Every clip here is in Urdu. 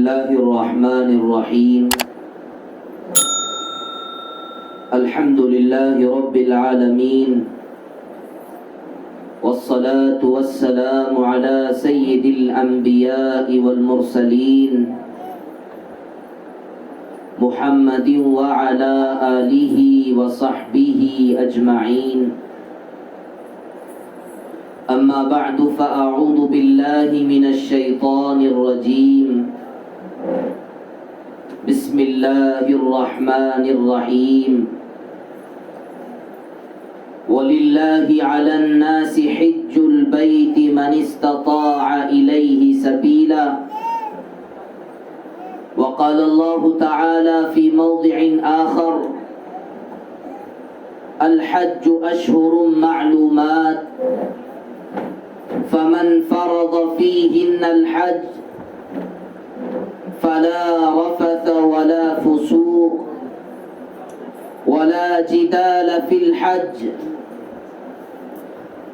الله الرحمن الرحيم الحمد لله رب العالمين والصلاة والسلام على سيد الأنبياء والمرسلين محمد وعلى آله وصحبه أجمعين. أما بعد فأعوذ بالله من الشيطان الرجيم. بسم الله الرحمن الرحيم. ولله على الناس حج البيت من استطاع إليه سبيلا. وقال الله تعالى في موضع آخر: الحج أشهر معلومات فمن فرض فيهن الحج فلا رفث ولا فسوق ولا جدال في الحج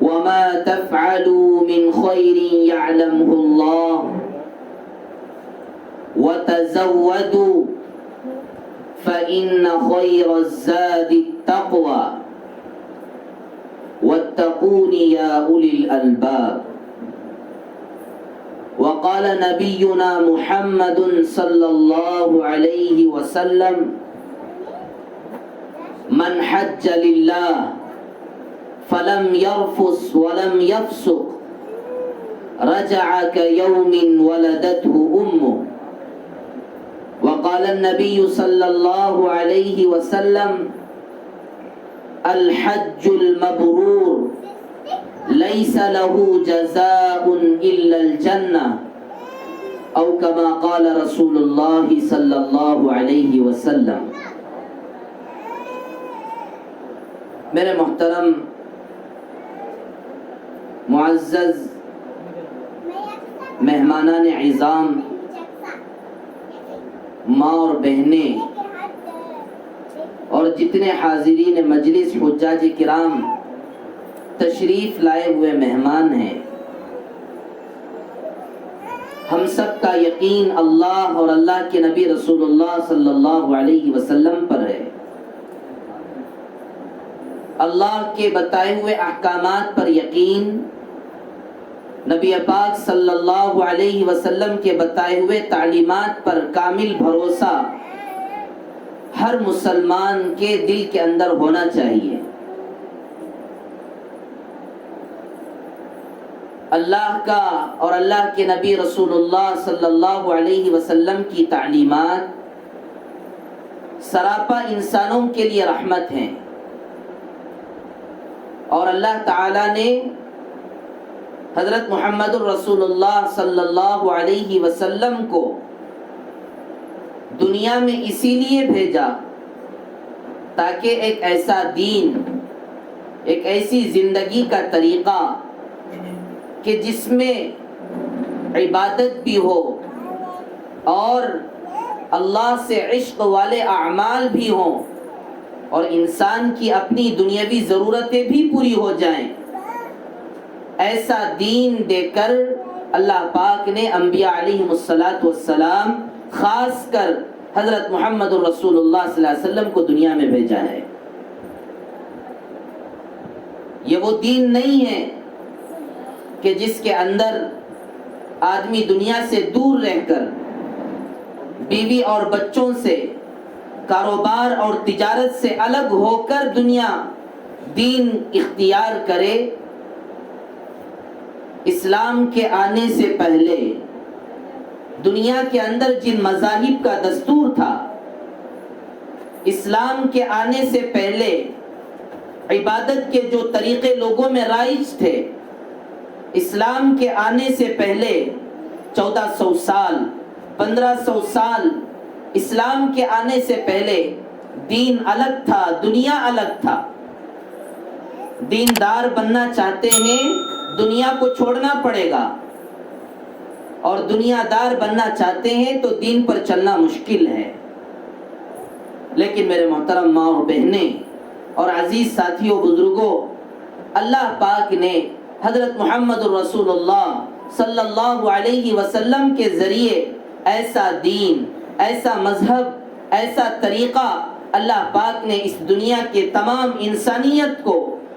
وما تفعلوا من خير يعلمه الله وتزودوا فإن خير الزاد التقوى واتقون يا أولي الألباب. وقال نبينا محمد صلى الله عليه وسلم: من حج لله فلم يرفث ولم يفسق رجع كيوم ولدته أمه. وقال النبي صلى الله عليه وسلم: الحج المبرور ليس له جزاء إلا الجنة أو كما قال رسول الله صلى الله عليه وسلم. میرے محترم معزز مہمانان عظام، ماں اور بہنیں اور جتنے حاضرین مجلس حجاج کرام تشریف لائے ہوئے مہمان ہیں، ہم سب کا یقین اللہ اور اللہ کے نبی رسول اللہ صلی اللہ علیہ وسلم پر ہے. اللہ کے بتائے ہوئے احکامات پر یقین، نبی پاک صلی اللہ علیہ وسلم کے بتائے ہوئے تعلیمات پر کامل بھروسہ ہر مسلمان کے دل کے اندر ہونا چاہیے. اللہ کا اور اللہ کے نبی رسول اللہ صلی اللہ علیہ وسلم کی تعلیمات سراپا انسانوں کے لیے رحمت ہیں، اور اللہ تعالی نے حضرت محمد الرسول اللہ صلی اللہ علیہ وسلم کو دنیا میں اسی لیے بھیجا تاکہ ایک ایسا دین، ایک ایسی زندگی کا طریقہ کہ جس میں عبادت بھی ہو اور اللہ سے عشق والے اعمال بھی ہوں اور انسان کی اپنی دنیاوی ضرورتیں بھی پوری ہو جائیں، ایسا دین دے کر اللہ پاک نے انبیاء علیہم السلام خاص کر حضرت محمد الرسول اللہ صلی اللہ علیہ وسلم کو دنیا میں بھیجا ہے. یہ وہ دین نہیں ہے کہ جس کے اندر آدمی دنیا سے دور رہ کر بیوی اور بچوں سے، کاروبار اور تجارت سے الگ ہو کر دین اختیار کرے. اسلام کے آنے سے پہلے دنیا کے اندر جن مذاہب کا دستور تھا، اسلام کے آنے سے پہلے عبادت کے جو طریقے لوگوں میں رائج تھے، اسلام کے آنے سے پہلے 1400 سال 1500 سال اسلام کے آنے سے پہلے دین الگ تھا، دنیا الگ تھا. دیندار بننا چاہتے ہیں دنیا کو چھوڑنا پڑے گا، اور دنیا دار بننا چاہتے ہیں تو دین پر چلنا مشکل ہے. لیکن میرے محترم ماں اور بہنیں اور عزیز ساتھیوں، بزرگوں، اللہ پاک نے حضرت محمد الرسول اللہ صلی اللہ علیہ وسلم کے ذریعے ایسا دین، ایسا مذہب، ایسا طریقہ اللہ پاک نے اس دنیا کے تمام انسانیت کو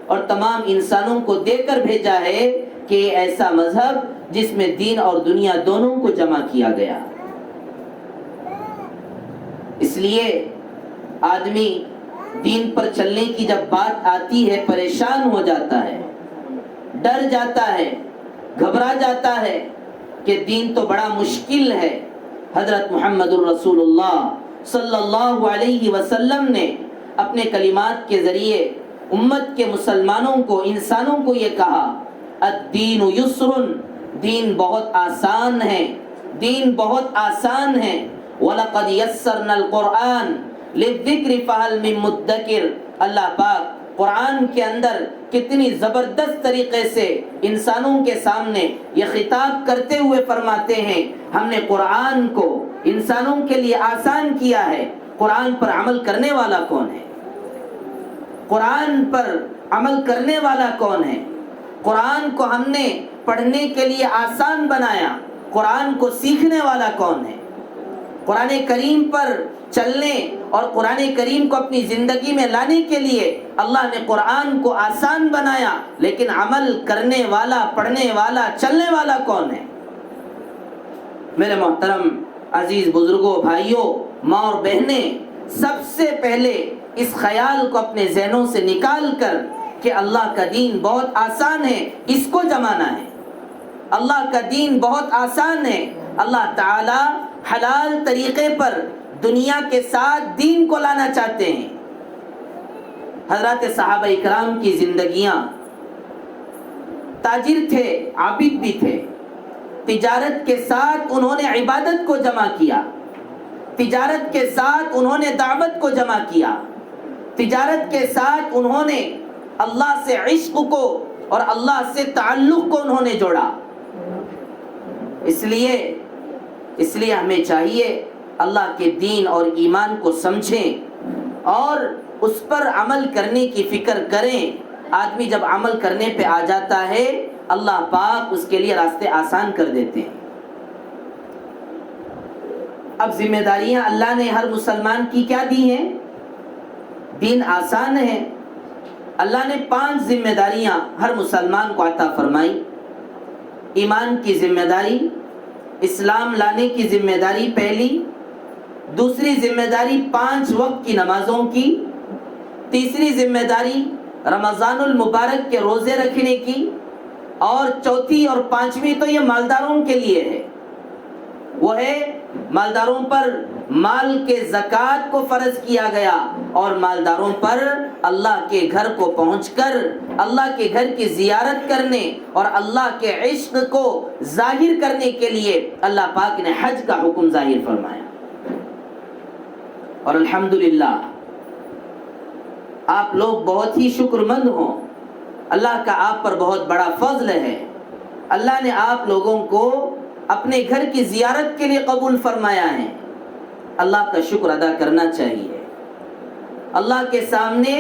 اور تمام انسانوں کو دے کر بھیجا ہے کہ ایسا مذہب جس میں دین اور دنیا دونوں کو جمع کیا گیا۔ اس لیے آدمی دین پر چلنے کی جب بات آتی ہے پریشان ہو جاتا ہے، ڈر جاتا ہے، گھبرا جاتا ہے کہ دین تو بڑا مشکل ہے۔ حضرت محمد الرسول اللہ صلی اللہ علیہ وسلم نے اپنے کلمات کے ذریعے امت کے مسلمانوں کو، انسانوں کو یہ کہا، الدین یسر، دین بہت آسان ہے، دین بہت آسان ہے۔ وَلَقَدْ يَسَّرْنَا الْقُرْآنَ لِلذِّكْرِ فَهَلْ مِن مُدَّكِرٍ۔ اللہ پاک قرآن کے اندر کتنی زبردست طریقے سے انسانوں کے سامنے یہ خطاب کرتے ہوئے فرماتے ہیں، ہم نے قرآن کو انسانوں کے لیے آسان کیا ہے، قرآن پر عمل کرنے والا کون ہے؟ قرآن پر عمل کرنے والا کون ہے؟ قرآن کو ہم نے پڑھنے کے لیے آسان بنایا، قرآن کو سیکھنے والا کون ہے؟ قرآن کریم پر چلنے اور قرآن کریم کو اپنی زندگی میں لانے کے لیے اللہ نے قرآن کو آسان بنایا، لیکن عمل کرنے والا، پڑھنے والا، چلنے والا کون ہے؟ میرے محترم عزیز بزرگوں، بھائیوں، ماں اور بہنیں، سب سے پہلے اس خیال کو اپنے ذہنوں سے نکال کر کہ اللہ کا دین بہت آسان ہے، اس کو جمانا ہے۔ اللہ کا دین بہت آسان ہے، اللہ تعالی حلال طریقے پر دنیا کے ساتھ دین کو لانا چاہتے ہیں۔ حضرات صحابہ اکرام کی زندگیاں، تاجر تھے، عابد بھی تھے، تجارت کے ساتھ انہوں نے عبادت کو جمع کیا، تجارت کے ساتھ انہوں نے دعوت کو جمع کیا، تجارت کے ساتھ انہوں نے اللہ سے عشق کو اور اللہ سے تعلق کو انہوں نے جوڑا۔ اس لیے ہمیں چاہیے اللہ کے دین اور ایمان کو سمجھیں اور اس پر عمل کرنے کی فکر کریں۔ آدمی جب عمل کرنے پہ آ جاتا ہے، اللہ پاک اس کے لیے راستے آسان کر دیتے ہیں۔ اب ذمہ داریاں اللہ نے ہر مسلمان کی کیا دی ہیں؟ دین آسان ہے، اللہ نے 5 ذمہ داریاں ہر مسلمان کو عطا فرمائی۔ ایمان کی ذمہ داری، اسلام لانے کی ذمہ داری پہلی، دوسری ذمہ داری 5 وقت کی نمازوں کی، تیسری ذمہ داری رمضان المبارک کے روزے رکھنے کی، اور چوتھی اور 5ویں تو یہ مالداروں کے لیے ہے، وہ ہے مالداروں پر مال کے زکوٰۃ کو فرض کیا گیا، اور مالداروں پر اللہ کے گھر کو پہنچ کر اللہ کے گھر کی زیارت کرنے اور اللہ کے عشق کو ظاہر کرنے کے لیے اللہ پاک نے حج کا حکم ظاہر فرمایا۔ اور الحمدللہ آپ لوگ بہت ہی شکر مند ہوں، اللہ کا آپ پر بہت بڑا فضل ہے، اللہ نے آپ لوگوں کو اپنے گھر کی زیارت کے لیے قبول فرمایا ہے۔ اللہ کا شکر ادا کرنا چاہیے، اللہ کے سامنے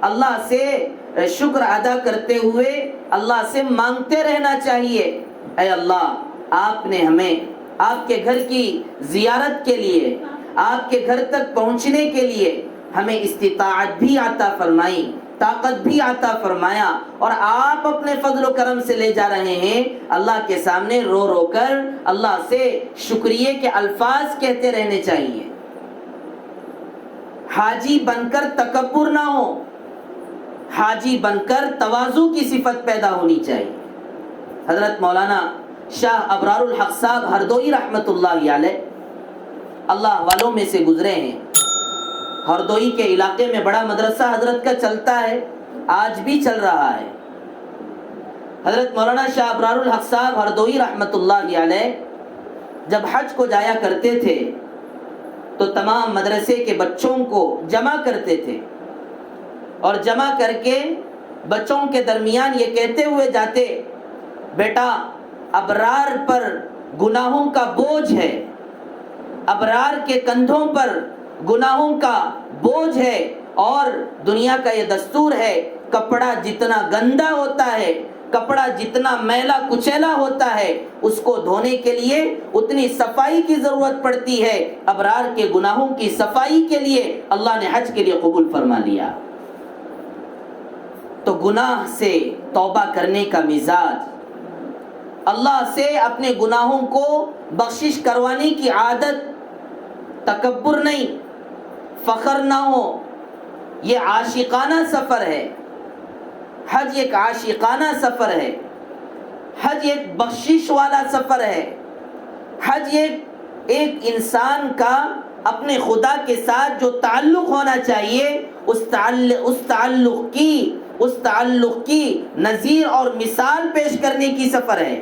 اللہ سے شکر ادا کرتے ہوئے اللہ سے مانگتے رہنا چاہیے، اے اللہ آپ نے ہمیں آپ کے گھر کی زیارت کے لیے، آپ کے گھر تک پہنچنے کے لیے ہمیں استطاعت بھی عطا فرمائی، طاقت بھی عطا فرمایا، اور آپ اپنے فضل و کرم سے لے جا رہے ہیں۔ اللہ کے سامنے رو رو کر اللہ سے شکریہ کے الفاظ کہتے رہنے چاہیے۔ حاجی بن کر تکبر نہ ہو، حاجی بن کر تواضع کی صفت پیدا ہونی چاہیے۔ حضرت مولانا شاہ ابرار الحق صاحب ہردوئی رحمت اللہ علیہ اللہ والوں میں سے گزرے ہیں۔ ہردوئی کے علاقے میں بڑا مدرسہ حضرت کا چلتا ہے، آج بھی چل رہا ہے۔ حضرت مولانا شاہ ابرار الحق صاحب ہردوئی رحمت اللہ علیہ جب حج کو جایا کرتے تھے تو تمام مدرسے کے بچوں کو جمع کرتے تھے، اور جمع کر کے بچوں کے درمیان یہ کہتے ہوئے جاتے، بیٹا ابرار پر گناہوں کا بوجھ ہے، ابرار کے کندھوں پر گناہوں کا بوجھ ہے، اور دنیا کا یہ دستور ہے کپڑا جتنا گندا ہوتا ہے کپڑا جتنا میلا کچیلا ہوتا ہے اس کو دھونے کے لیے اتنی صفائی کی ضرورت پڑتی ہے، ابرار کے گناہوں کی صفائی کے لیے اللہ نے حج کے لیے قبول فرما لیا۔ تو گناہ سے توبہ کرنے کا مزاج، اللہ سے اپنے گناہوں کو بخشش کروانے کی عادت، تکبر نہیں، فخر نہ ہو، یہ عاشقانہ سفر ہے۔ حج ایک عاشقانہ سفر ہے، حج ایک بخشش والا سفر ہے، حج ایک انسان کا اپنے خدا کے ساتھ جو تعلق ہونا چاہیے اس تعلق کی نظیر اور مثال پیش کرنے کی سفر ہے۔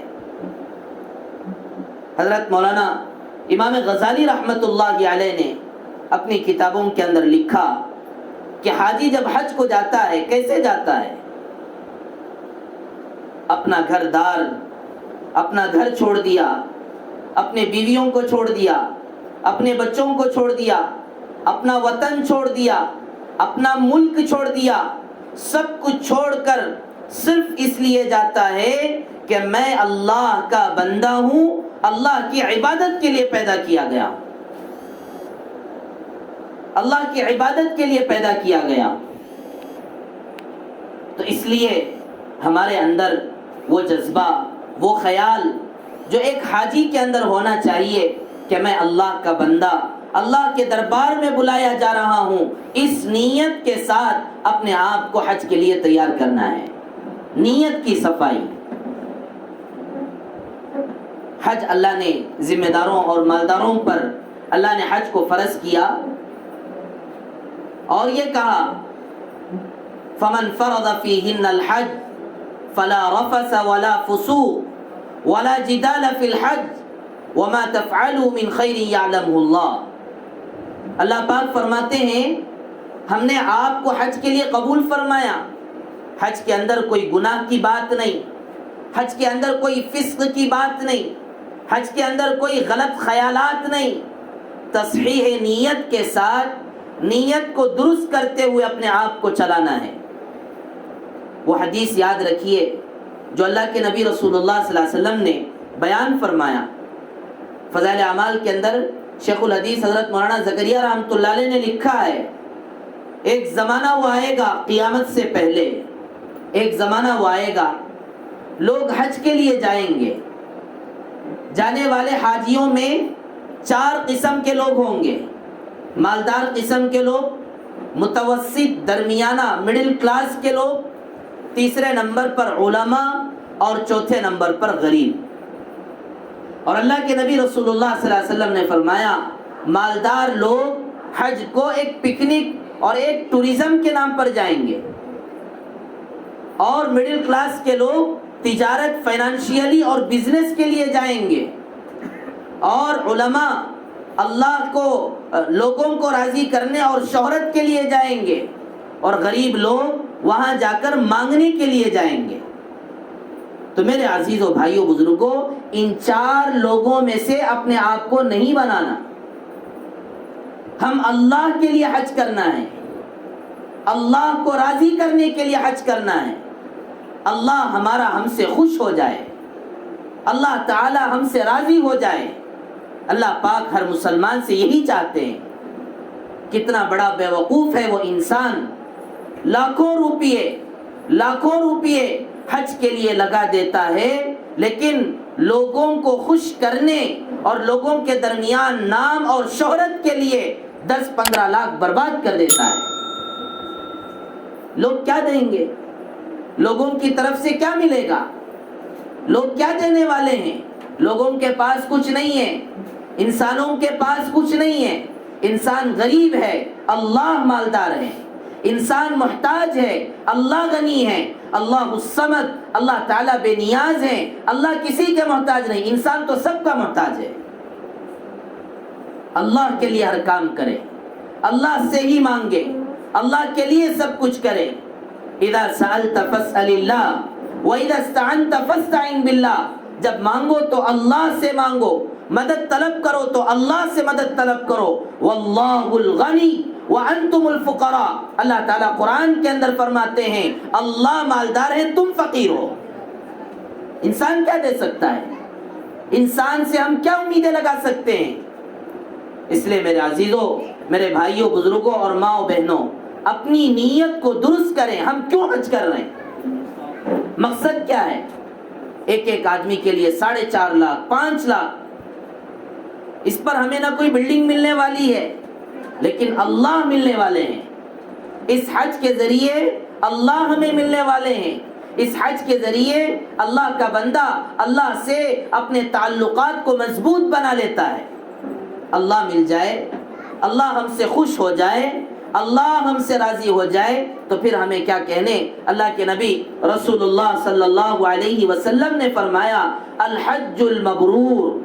حضرت مولانا امام غزالی رحمۃ اللہ علیہ نے اپنی کتابوں کے اندر لکھا کہ حاجی جب حج کو جاتا ہے کیسے جاتا ہے؟ اپنا گھر دار، اپنا گھر چھوڑ دیا، اپنے بیویوں کو چھوڑ دیا، اپنے بچوں کو چھوڑ دیا، اپنا وطن چھوڑ دیا، اپنا ملک چھوڑ دیا، سب کچھ چھوڑ کر صرف اس لیے جاتا ہے کہ میں اللہ کا بندہ ہوں، اللہ کی عبادت کے لیے پیدا کیا گیا، اللہ کی عبادت کے لیے پیدا کیا گیا۔ تو اس لیے ہمارے اندر وہ جذبہ، وہ خیال جو ایک حاجی کے اندر ہونا چاہیے کہ میں اللہ کا بندہ، اللہ کے دربار میں بلایا جا رہا ہوں، اس نیت کے ساتھ اپنے آپ کو حج کے لیے تیار کرنا ہے، نیت کی صفائی۔ حج اللہ نے ذمہ داروں اور مالداروں پر اللہ نے حج کو فرض کیا اور یہ کہا فَمَنْ فَرَضَ فِيهِنَّ الْحَجَّ فَلَا رَفَثَ وَلَا فُسُوقَ وَلَا جِدَالَ فِي الْحَجِّ وَمَا تَفْعَلُوا مِنْ خَيْرٍ يَعْلَمْهُ اللَّهُ۔ اللہ پاک فرماتے ہیں ہم نے آپ کو حج کے لیے قبول فرمایا، حج کے اندر کوئی گناہ کی بات نہیں، حج کے اندر کوئی فسق کی بات نہیں، حج کے اندر کوئی غلط خیالات نہیں، تصحیح نیت کے ساتھ نیت کو درست کرتے ہوئے اپنے آپ کو چلانا ہے۔ وہ حدیث یاد رکھیے جو اللہ کے نبی رسول اللہ صلی اللہ علیہ وسلم نے بیان فرمایا، فضائل اعمال کے اندر شیخ الحدیث حضرت مولانا زکریا رحمۃ اللہ علیہ نے لکھا ہے ایک زمانہ وہ آئے گا قیامت سے پہلے، ایک زمانہ وہ آئے گا لوگ حج کے لیے جائیں گے، جانے والے حاجیوں میں 4 قسم کے لوگ ہوں گے، مالدار قسم کے لوگ، متوسط درمیانہ مڈل کلاس کے لوگ، تیسرے نمبر پر علماء اور چوتھے نمبر پر غریب۔ اور اللہ کے نبی رسول اللہ صلی اللہ علیہ وسلم نے فرمایا مالدار لوگ حج کو ایک پکنک اور ایک ٹورزم کے نام پر جائیں گے، اور مڈل کلاس کے لوگ تجارت، فائنانشیلی اور بزنس کے لیے جائیں گے، اور علماء اللہ کو، لوگوں کو راضی کرنے اور شہرت کے لیے جائیں گے، اور غریب لوگ وہاں جا کر مانگنے کے لیے جائیں گے۔ تو میرے عزیزوں، بھائیوں، بزرگوں، ان 4 لوگوں میں سے اپنے آپ کو نہیں بنانا۔ ہم اللہ کے لیے حج کرنا ہے، اللہ کو راضی کرنے کے لیے حج کرنا ہے، اللہ ہمارا ہم سے خوش ہو جائے، اللہ تعالی ہم سے راضی ہو جائے۔ اللہ پاک ہر مسلمان سے یہی چاہتے ہیں۔ کتنا بڑا بے وقوف ہے وہ انسان، لاکھوں روپیے حج کے لیے لگا دیتا ہے، لیکن لوگوں کو خوش کرنے اور لوگوں کے درمیان نام اور شہرت کے لیے 10-15 لاکھ برباد کر دیتا ہے۔ لوگ کیا دیں گے؟ لوگوں کی طرف سے کیا ملے گا؟ لوگ کیا دینے والے ہیں؟ لوگوں کے پاس کچھ نہیں ہے، انسانوں کے پاس کچھ نہیں ہے۔ انسان غریب ہے، اللہ مالدار ہے، انسان محتاج ہے، اللہ غنی ہے، اللہ الصمد، اللہ تعالیٰ بے نیاز ہے، اللہ کسی کے محتاج نہیں، انسان تو سب کا محتاج ہے۔ اللہ کے لیے ہر کام کرے، اللہ سے ہی مانگے، اللہ کے لیے سب کچھ کرے۔ اذا سألت فاسأل اللہ واذا استعنت فاستعن باللہ، جب مانگو تو اللہ سے مانگو، مدد طلب کرو تو اللہ سے مدد طلب کرو۔ واللہ الغنی وانتم الفقراء، اللہ تعالیٰ قرآن کے اندر فرماتے ہیں اللہ مالدار ہے، تم فقیر ہو۔ انسان کیا دے سکتا ہے؟ انسان سے ہم کیا امیدیں لگا سکتے ہیں؟ اس لیے میرے عزیزوں، میرے بھائیوں، بزرگوں اور ماں بہنوں، اپنی نیت کو درست کریں. ہم کیوں حج کر رہے ہیں؟ مقصد کیا ہے؟ ایک آدمی کے لیے 4.5 لاکھ 5 لاکھ، اس پر ہمیں نہ کوئی بلڈنگ ملنے والی ہے، لیکن اللہ ملنے والے ہیں. اس حج کے ذریعے اللہ ہمیں ملنے والے ہیں. اس حج کے ذریعے اللہ کا بندہ اللہ سے اپنے تعلقات کو مضبوط بنا لیتا ہے. اللہ مل جائے، اللہ ہم سے خوش ہو جائے، اللہ ہم سے راضی ہو جائے، تو پھر ہمیں کیا کہنے؟ اللہ کے نبی رسول اللہ صلی اللہ علیہ وسلم نے فرمایا، الحج المبرور،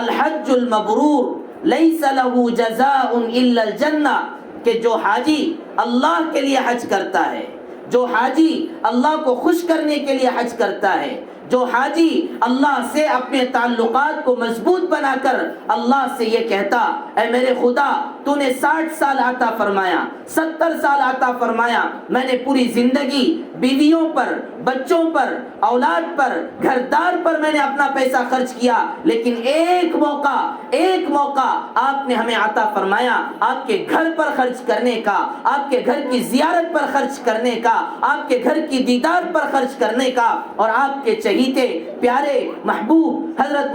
الحج المبرور لیس له جزاء الا الجنہ، کہ جو حاجی اللہ کے لیے حج کرتا ہے، جو حاجی اللہ کو خوش کرنے کے لیے حج کرتا ہے، جو حاجی اللہ سے اپنے تعلقات کو مضبوط بنا کر اللہ سے یہ کہتا، اے میرے خدا تو نے 60 سال عطا فرمایا، 70 سال عطا فرمایا، میں نے پوری زندگی بیویوں پر، بچوں پر، اولاد پر، گھردار پر میں نے اپنا پیسہ خرچ کیا، لیکن ایک موقع آپ نے ہمیں عطا فرمایا آپ کے گھر پر خرچ کرنے کا، آپ کے گھر کی زیارت پر خرچ کرنے کا، آپ کے گھر کی دیدار پر خرچ کرنے کا، اور آپ کے چہیتے پیارے محبوب حضرت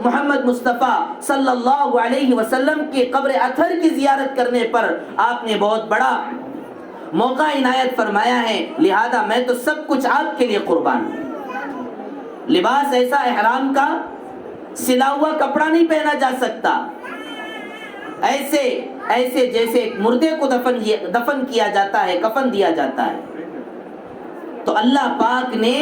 محمد مصطفیٰ صلی اللہ علیہ وسلم کی قبر اطہر کی زیارت کرنے پر آپ نے بہت بڑا موقع عنایت فرمایا ہے. لہذا میں تو سب کچھ آپ کے لیے قربان ہوں. لباس ایسا احرام کا سلا ہوا کپڑا نہیں پہنا جا سکتا، ایسے جیسے ایک مردے کو دفن کیا جاتا ہے، کفن دیا جاتا ہے. تو اللہ پاک نے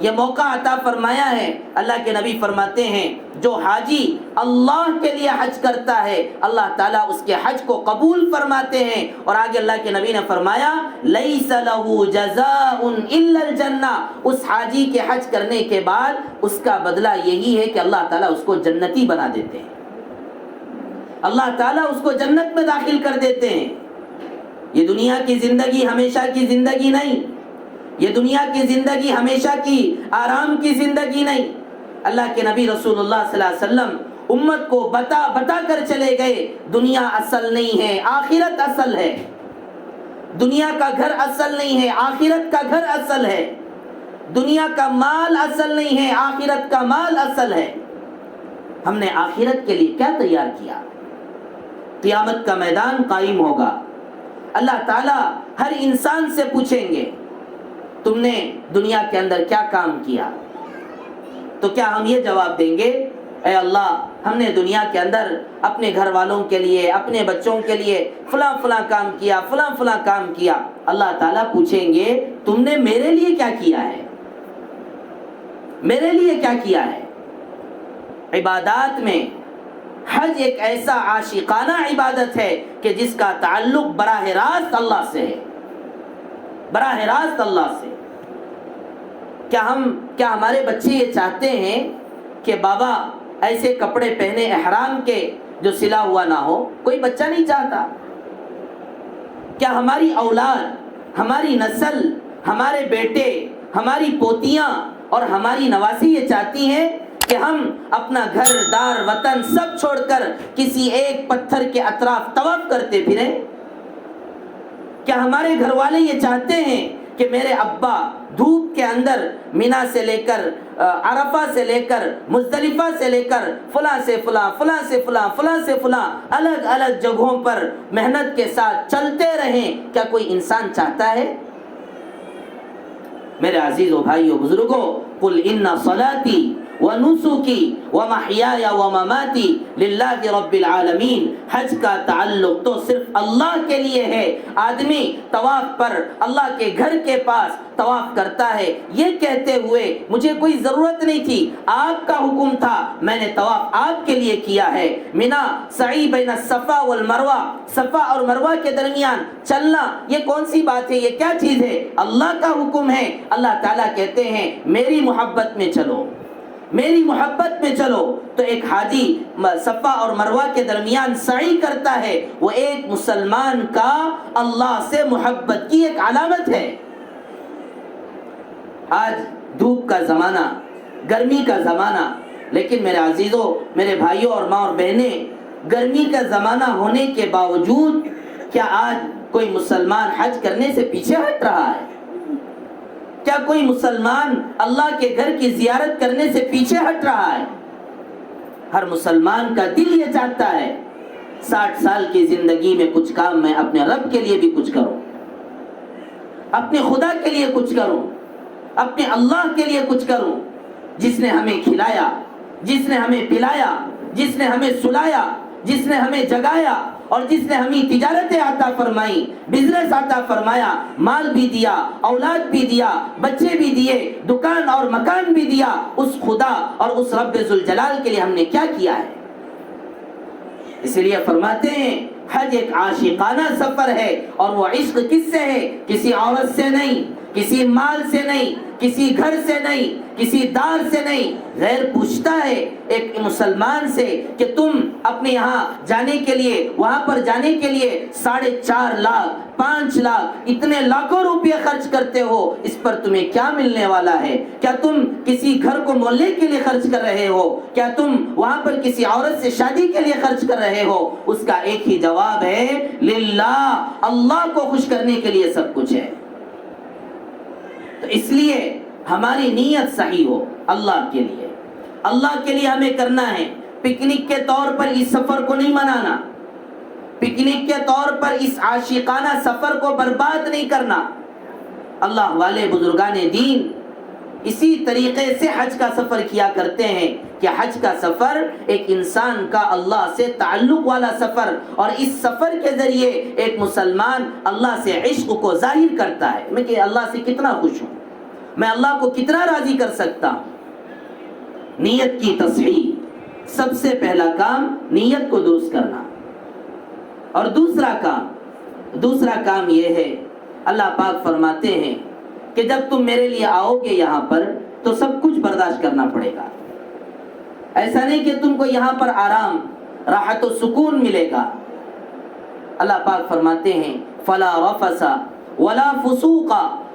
یہ موقع عطا فرمایا ہے. اللہ کے نبی فرماتے ہیں جو حاجی اللہ کے لیے حج کرتا ہے اللہ تعالیٰ اس کے حج کو قبول فرماتے ہیں. اور آگے اللہ کے نبی نے فرمایا لیس له جزاء الا الجنہ، اس حاجی کے حج کرنے کے بعد اس کا بدلہ یہی ہے کہ اللہ تعالیٰ اس کو جنتی بنا دیتے ہیں، اللہ تعالیٰ اس کو جنت میں داخل کر دیتے ہیں. یہ دنیا کی زندگی ہمیشہ کی زندگی نہیں، یہ دنیا کی زندگی ہمیشہ کی آرام کی زندگی نہیں. اللہ کے نبی رسول اللہ صلی اللہ علیہ وسلم امت کو بتا کر چلے گئے، دنیا اصل نہیں ہے، آخرت اصل ہے. دنیا کا گھر اصل نہیں ہے، آخرت کا گھر اصل ہے. دنیا کا مال اصل نہیں ہے، آخرت کا مال اصل ہے. ہم نے آخرت کے لیے کیا تیار کیا؟ قیامت کا میدان قائم ہوگا، اللہ تعالیٰ ہر انسان سے پوچھیں گے تم نے دنیا کے اندر کیا کام کیا؟ تو کیا ہم یہ جواب دیں گے اے اللہ ہم نے دنیا کے اندر اپنے گھر والوں کے لیے، اپنے بچوں کے لیے فلاں کام کیا، فلاں کام کیا؟ اللہ تعالیٰ پوچھیں گے تم نے میرے لیے کیا کیا ہے؟ میرے لیے کیا کیا ہے؟ عبادات میں حج ایک ایسا عاشقانہ عبادت ہے کہ جس کا تعلق براہ راست اللہ سے ہے، براہ راست اللہ سے. کیا ہمارے بچے یہ چاہتے ہیں کہ بابا ایسے کپڑے پہنے احرام کے جو سلا ہوا نہ ہو؟ کوئی بچہ نہیں چاہتا. کیا ہماری اولاد، ہماری نسل، ہمارے بیٹے، ہماری پوتیاں اور ہماری نواسی یہ چاہتی ہیں کہ ہم اپنا گھر دار وطن سب چھوڑ کر کسی ایک پتھر کے اطراف طواف کرتے پھریں؟ کیا ہمارے گھر والے یہ چاہتے ہیں کہ میرے ابا دھوپ کے اندر مینا سے لے کر عرفہ سے لے کر مزدلفہ سے لے کر فلاں سے فلاں الگ الگ جگہوں پر محنت کے ساتھ چلتے رہیں؟ کیا کوئی انسان چاہتا ہے؟ میرے عزیزو بھائیو بزرگوں، قل ان صلاتی ونسکی ومحیای ومماتی للہ رب العالمین. حج کا تعلق تو صرف اللہ کے لیے ہے. آدمی طواف پر اللہ کے گھر کے پاس طواف کرتا ہے یہ کہتے ہوئے مجھے کوئی ضرورت نہیں تھی، آپ کا حکم تھا، میں نے طواف آپ کے لیے کیا ہے. منا سعی بین الصفا والمروہ، صفا اور مروہ کے درمیان چلنا یہ کون سی بات ہے؟ یہ کیا چیز ہے؟ اللہ کا حکم ہے. اللہ تعالیٰ کہتے ہیں میری محبت میں چلو، میری محبت میں چلو. تو ایک حاجی صفا اور مروہ کے درمیان سعی کرتا ہے، وہ ایک مسلمان کا اللہ سے محبت کی ایک علامت ہے. آج دھوپ کا زمانہ، گرمی کا زمانہ، لیکن میرے عزیزوں، میرے بھائیوں اور ماں اور بہنیں، گرمی کا زمانہ ہونے کے باوجود کیا آج کوئی مسلمان حج کرنے سے پیچھے ہٹ رہا ہے؟ کیا کوئی مسلمان اللہ کے گھر کی زیارت کرنے سے پیچھے ہٹ رہا ہے؟ ہر مسلمان کا دل یہ چاہتا ہے 60 سال کی زندگی میں کچھ کام میں اپنے رب کے لیے بھی کچھ کروں، اپنے خدا کے لیے کچھ کروں، اپنے اللہ کے لیے کچھ کروں، جس نے ہمیں کھلایا، جس نے ہمیں پلایا، جس نے ہمیں سلایا، جس نے ہمیں جگایا، اور جس نے ہمیں تجارتیں عطا فرمائی، بزنس عطا فرمایا، مال بھی دیا، اولاد بھی دیا، بچے بھی دیے، دکان اور مکان بھی دیا، اس خدا اور اس رب ذوالجلال کے لیے ہم نے کیا کیا ہے؟ اس لیے فرماتے ہیں حج ایک عاشقانہ سفر ہے، اور وہ عشق کس سے ہے؟ کسی عورت سے نہیں، کسی مال سے نہیں، کسی گھر سے نہیں، کسی دار سے نہیں، غیر پوچھتا ہے ایک مسلمان سے کہ تم اپنے یہاں جانے کے لیے، وہاں پر جانے کے لیے 4.5 لاکھ 5 لاکھ اتنے لاکھوں روپے خرچ کرتے ہو، اس پر تمہیں کیا ملنے والا ہے؟ کیا تم کسی گھر کو محلے کے لیے خرچ کر رہے ہو؟ کیا تم وہاں پر کسی عورت سے شادی کے لیے خرچ کر رہے ہو؟ اس کا ایک ہی جواب ہے للہ، اللہ کو خوش کرنے کے لیے سب کچھ ہے۔ تو اس لیے ہماری نیت صحیح ہو، اللہ کے لیے، اللہ کے لیے ہمیں کرنا ہے۔ پکنک کے طور پر اس سفر کو نہیں منانا، پکنک کے طور پر اس عاشقانہ سفر کو برباد نہیں کرنا۔ اللہ والے بزرگان دین اسی طریقے سے حج کا سفر کیا کرتے ہیں کہ حج کا سفر ایک انسان کا اللہ سے تعلق والا سفر، اور اس سفر کے ذریعے ایک مسلمان اللہ سے عشق کو ظاہر کرتا ہے، میں کہ اللہ سے کتنا خوش ہوں، میں اللہ کو کتنا راضی کر سکتا ہوں۔ نیت کی تصحیح، سب سے پہلا کام نیت کو درست کرنا، اور دوسرا کام یہ ہے، اللہ پاک فرماتے ہیں کہ جب تم میرے لیے آؤ گے یہاں پر تو سب کچھ برداشت کرنا پڑے گا۔ ایسا نہیں کہ تم کو یہاں پر آرام، راحت و سکون ملے گا۔ اللہ پاک فرماتے ہیں فلا رفث ولا فسوق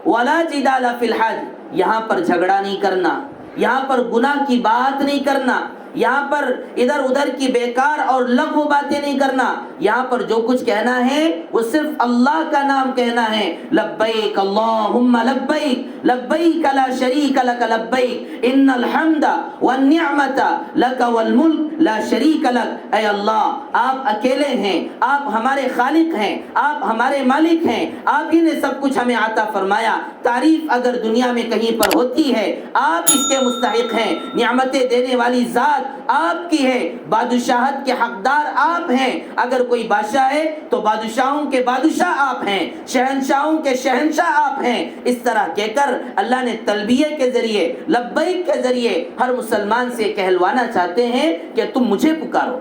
ولا جدال فی الحج، یہاں پر جھگڑا نہیں کرنا، یہاں پر گناہ کی بات نہیں کرنا، یہاں پر ادھر ادھر کی بیکار اور لغو باتیں نہیں کرنا، یہاں پر جو کچھ کہنا ہے وہ صرف اللہ کا نام کہنا ہے۔ لبیک اللہم لبیک لبیک لا شریک لک لبیک ان الحمد والنعمت لک والملک لا شریک لک۔ اے اللہ، آپ اکیلے ہیں، آپ ہمارے خالق ہیں، آپ ہمارے مالک ہیں، آپ ہی نے سب کچھ ہمیں عطا فرمایا۔ تعریف اگر دنیا میں کہیں پر ہوتی ہے آپ اس کے مستحق ہیں، نعمتیں دینے والی ذات آپ کی ہے، بادشاہت کے حقدار آپ ہیں۔ اگر کوئی بادشاہ ہے تو بادشاہوں کے بادشاہ آپ ہیں، شہنشاہوں کے شہنشاہ آپ ہیں۔ اس طرح کہہ کر اللہ نے تلبیہ کے ذریعے، لبیک کے ذریعے ہر مسلمان سے کہلوانا چاہتے ہیں کہ تم مجھے پکارو،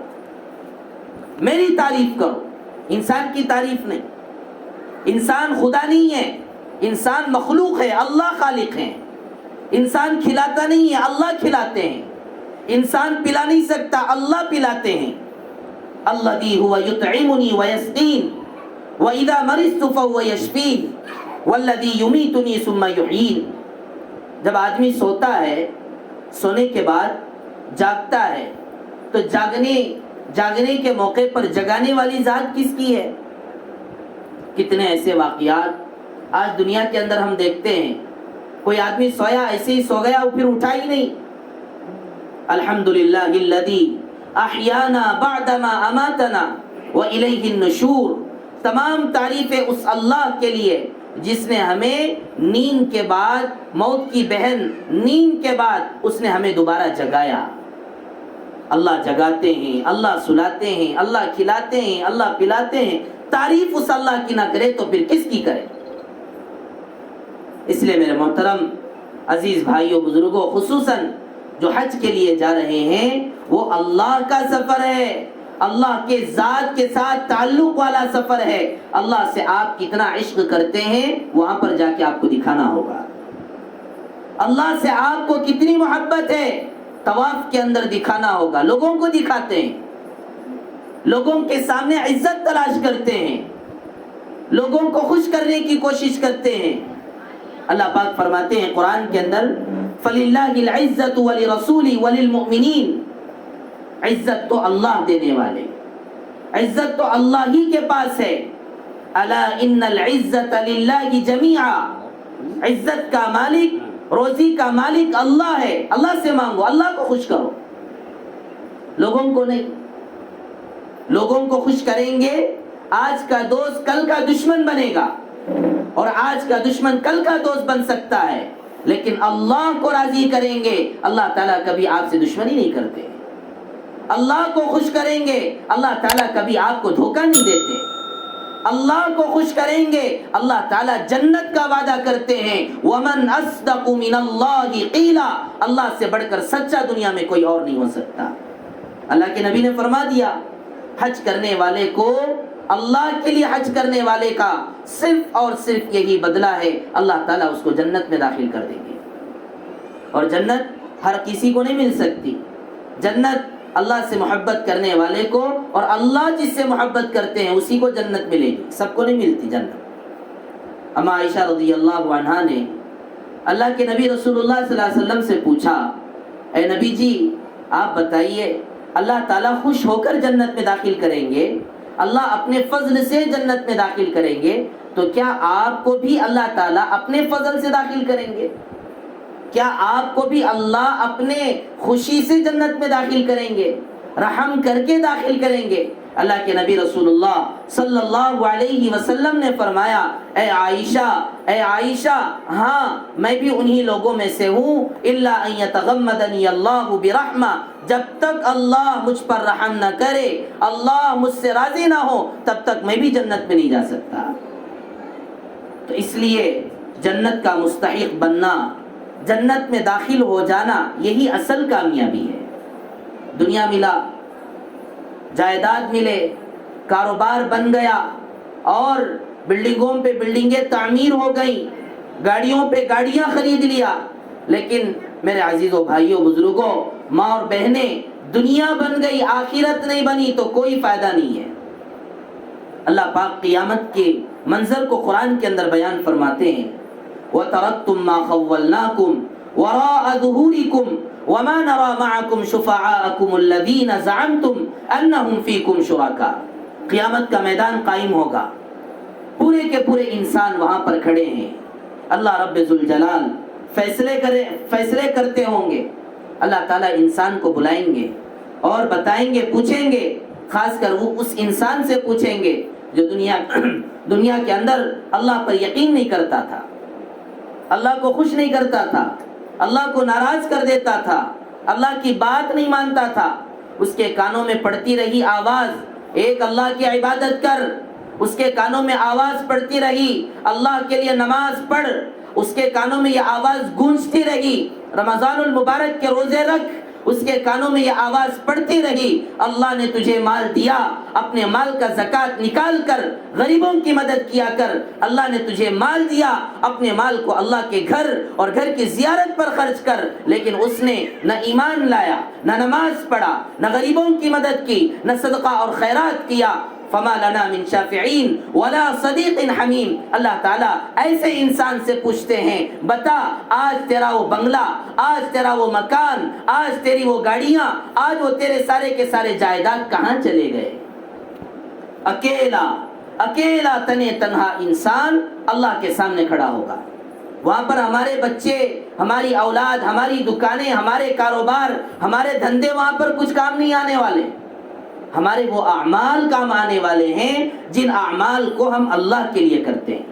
میری تعریف کرو، انسان کی تعریف نہیں۔ انسان خدا نہیں ہے، انسان مخلوق ہے، اللہ خالق ہے۔ انسان کھلاتا نہیں ہے، اللہ کھلاتے ہیں۔ انسان پلا نہیں سکتا، اللہ پلاتے ہیں۔ الذی هو یطعمنی ویسقین واذا مرضت فهو یشفین والذی یمیتنی ثم یحیین۔ جب آدمی سوتا ہے، سونے کے بعد جاگتا ہے، تو جاگنے کے موقع پر جگانے والی ذات کس کی ہے؟ کتنے ایسے واقعات آج دنیا کے اندر ہم دیکھتے ہیں، کوئی آدمی سویا، ایسے ہی سو گیا، پھر اٹھا ہی نہیں۔ الحمدللہ الذی احیانا بعدما اماتنا والیہ النشور۔ تمام تعریفیں اس اللہ کے لیے جس نے ہمیں نیند کے بعد، موت کی بہن نیند کے بعد اس نے ہمیں دوبارہ جگایا۔ اللہ جگاتے ہیں، اللہ سلاتے ہیں، اللہ کھلاتے ہیں، اللہ پلاتے ہیں۔ تعریف اس اللہ کی نہ کرے تو پھر کس کی کرے؟ اس لیے میرے محترم عزیز بھائیوں بزرگوں، خصوصاً جو حج کے لیے جا رہے ہیں، وہ اللہ کا سفر ہے، اللہ کے ذات کے ساتھ تعلق والا سفر ہے۔ اللہ سے آپ کتنا عشق کرتے ہیں وہاں پر جا کے آپ کو دکھانا ہوگا۔ اللہ سے آپ کو کتنی محبت ہے طواف کے اندر دکھانا ہوگا۔ لوگوں کو دکھاتے ہیں، لوگوں کے سامنے عزت تلاش کرتے ہیں، لوگوں کو خوش کرنے کی کوشش کرتے ہیں۔ اللہ پاک فرماتے ہیں قرآن کے اندر فَلِلَّهِ الْعِزَّةُ وَلِرَسُولِهِ وَلِلْمُؤْمِنِينَ، عزت تو اللہ دینے والے، عزت تو اللہ ہی کے پاس ہے۔ الا ان العزت للہ جمیعا، عزت کا مالک، روزی کا مالک اللہ ہے۔ اللہ سے مانگو، اللہ کو خوش کرو، لوگوں کو نہیں۔ لوگوں کو خوش کریں گے، آج کا دوست کل کا دشمن بنے گا، اور آج کا دشمن کل کا دوست بن سکتا ہے، لیکن اللہ کو راضی کریں گے، اللہ تعالیٰ کبھی آپ سے دشمنی نہیں کرتے۔ اللہ کو خوش کریں گے، اللہ تعالیٰ کبھی آپ کو دھوکہ نہیں دیتے۔ اللہ کو خوش کریں گے، اللہ تعالیٰ جنت کا وعدہ کرتے ہیں۔ وَمَنْ أَصْدَقُ مِنَ اللَّهِ قِيلًا، اللہ سے بڑھ کر سچا دنیا میں کوئی اور نہیں ہو سکتا۔ اللہ کے نبی نے فرما دیا، حج کرنے والے کو، اللہ کے لیے حج کرنے والے کا صرف اور صرف یہی بدلہ ہے، اللہ تعالیٰ اس کو جنت میں داخل کر دیں گے۔ اور جنت ہر کسی کو نہیں مل سکتی، جنت اللہ سے محبت کرنے والے کو، اور اللہ جس سے محبت کرتے ہیں اسی کو جنت ملے گی، سب کو نہیں ملتی جنت۔ اما عائشہ رضی اللہ عنہا نے اللہ کے نبی رسول اللہ صلی اللہ علیہ وسلم سے پوچھا، اے نبی جی آپ بتائیے، اللہ تعالیٰ خوش ہو کر جنت میں داخل کریں گے، اللہ اپنے فضل سے جنت میں داخل کریں گے، تو کیا آپ کو بھی اللہ تعالیٰ اپنے فضل سے داخل کریں گے؟ کیا آپ کو بھی اللہ اپنے خوشی سے جنت میں داخل کریں گے، رحم کر کے داخل کریں گے؟ اللہ کے نبی رسول اللہ صلی اللہ علیہ وسلم نے فرمایا، اے عائشہ ہاں میں بھی انہی لوگوں میں سے ہوں، الا ان یتغمدنی اللہ برحمہ، جب تک اللہ مجھ پر رحم نہ کرے، اللہ مجھ سے راضی نہ ہو، تب تک میں بھی جنت میں نہیں جا سکتا۔ تو اس لیے جنت کا مستحق بننا، جنت میں داخل ہو جانا، یہی اصل کامیابی ہے۔ دنیا ملا، جائیداد ملے، کاروبار بن گیا، اور بلڈنگوں پہ بلڈنگیں تعمیر ہو گئیں، گاڑیوں پہ گاڑیاں خرید لیا، لیکن میرے عزیزوں بھائیوں بزرگوں ماں اور بہنیں، دنیا بن گئی آخرت نہیں بنی تو کوئی فائدہ نہیں ہے۔ اللہ پاک قیامت کے منظر کو قرآن کے اندر بیان فرماتے ہیں، وَتَرَكْتُمْ مَا خَوَّلْنَاكُمْ وَرَاءَ ظُهُورِكُمْ وَمَا نَرَى مَعَكُمْ شُفَعَاءَكُمُ الَّذِينَ زَعَمْتُمْ أَنَّهُمْ فِيكُمْ شُرَكَاء۔ قیامت کا میدان قائم ہوگا، پورے کے پورے انسان وہاں پر کھڑے ہیں، اللہ رب ذوالجلال فیصلے کرتے ہوں گے۔ اللہ تعالیٰ انسان کو بلائیں گے اور بتائیں گے، پوچھیں گے، خاص کر وہ اس انسان سے پوچھیں گے جو دنیا کے اندر اللہ پر یقین نہیں کرتا تھا، اللہ کو خوش نہیں کرتا تھا، اللہ کو ناراض کر دیتا تھا، اللہ کی بات نہیں مانتا تھا۔ اس کے کانوں میں پڑتی رہی آواز، ایک اللہ کی عبادت کر، اس کے کانوں میں آواز پڑتی رہی، اللہ کے لیے نماز پڑھ، اس کے کانوں میں یہ آواز گونجتی رہی، رمضان المبارک کے روزے رکھ، اس کے کانوں میں یہ آواز پڑتی رہی، اللہ نے تجھے مال دیا، اپنے مال کا زکوٰۃ نکال کر غریبوں کی مدد کیا کر، اللہ نے تجھے مال دیا، اپنے مال کو اللہ کے گھر اور گھر کی زیارت پر خرچ کر، لیکن اس نے نہ ایمان لایا، نہ نماز پڑھا، نہ غریبوں کی مدد کی، نہ صدقہ اور خیرات کیا۔ فما لنا من شافعین ولا صدیق حمیم۔ اللہ تعالیٰ ایسے انسان سے پوچھتے ہیں، بتا آج تیرا وہ بنگلہ، آج تیرا وہ مکان، آج تیری وہ گاڑیاں، آج وہ تیرے سارے کے سارے جائیداد کہاں چلے گئے؟ اکیلا تنے تنہا انسان اللہ کے سامنے کھڑا ہوگا۔ وہاں پر ہمارے بچے، ہماری اولاد، ہماری دکانیں، ہمارے کاروبار، ہمارے دھندے وہاں پر کچھ کام نہیں آنے والے۔ ہمارے وہ اعمال کام آنے والے ہیں جن اعمال کو ہم اللہ کے لیے کرتے ہیں۔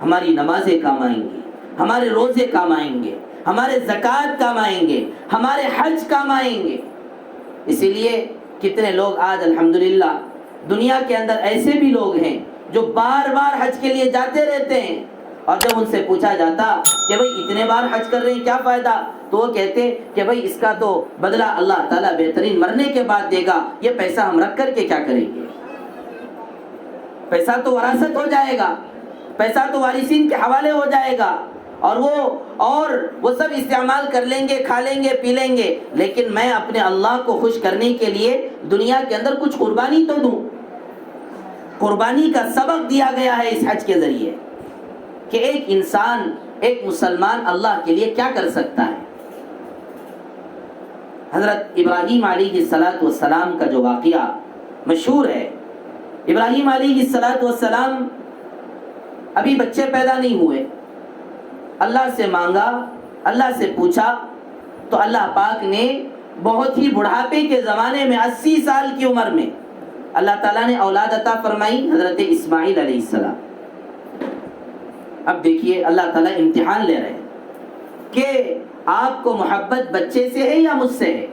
ہماری نمازیں کام آئیں گی، ہمارے روزے کام آئیں گے، ہمارے زکوٰۃ کام آئیں گے، ہمارے حج کام آئیں گے۔ اسی لیے کتنے لوگ آج الحمدللہ دنیا کے اندر ایسے بھی لوگ ہیں جو بار بار حج کے لیے جاتے رہتے ہیں، اور جب ان سے پوچھا جاتا کہ بھئی اتنے بار حج کر رہے ہیں کیا فائدہ، تو وہ کہتے کہ بھئی اس کا تو بدلہ اللہ تعالیٰ بہترین مرنے کے بعد دے گا، یہ پیسہ ہم رکھ کر کے کیا کریں گے؟ پیسہ تو وراثت ہو جائے گا، پیسہ تو وارثین کے حوالے ہو جائے گا، اور وہ سب استعمال کر لیں گے، کھا لیں گے، پی لیں گے، لیکن میں اپنے اللہ کو خوش کرنے کے لیے دنیا کے اندر کچھ قربانی تو دوں۔ قربانی کا سبق دیا گیا ہے اس حج کے ذریعے کہ ایک انسان، ایک مسلمان اللہ کے لیے کیا کر سکتا ہے۔ حضرت ابراہیم علیہ السلام کا جو واقعہ مشہور ہے، ابراہیم علیہ السلام ابھی بچے پیدا نہیں ہوئے، اللہ سے مانگا، اللہ سے پوچھا، تو اللہ پاک نے بہت ہی بڑھاپے کے زمانے میں 80 سال کی عمر میں اللہ تعالیٰ نے اولاد عطا فرمائی، حضرت اسماعیل علیہ السلام۔ اب دیکھیے اللہ تعالیٰ امتحان لے رہے ہیں کہ آپ کو محبت بچے سے ہے یا مجھ سے ہے؟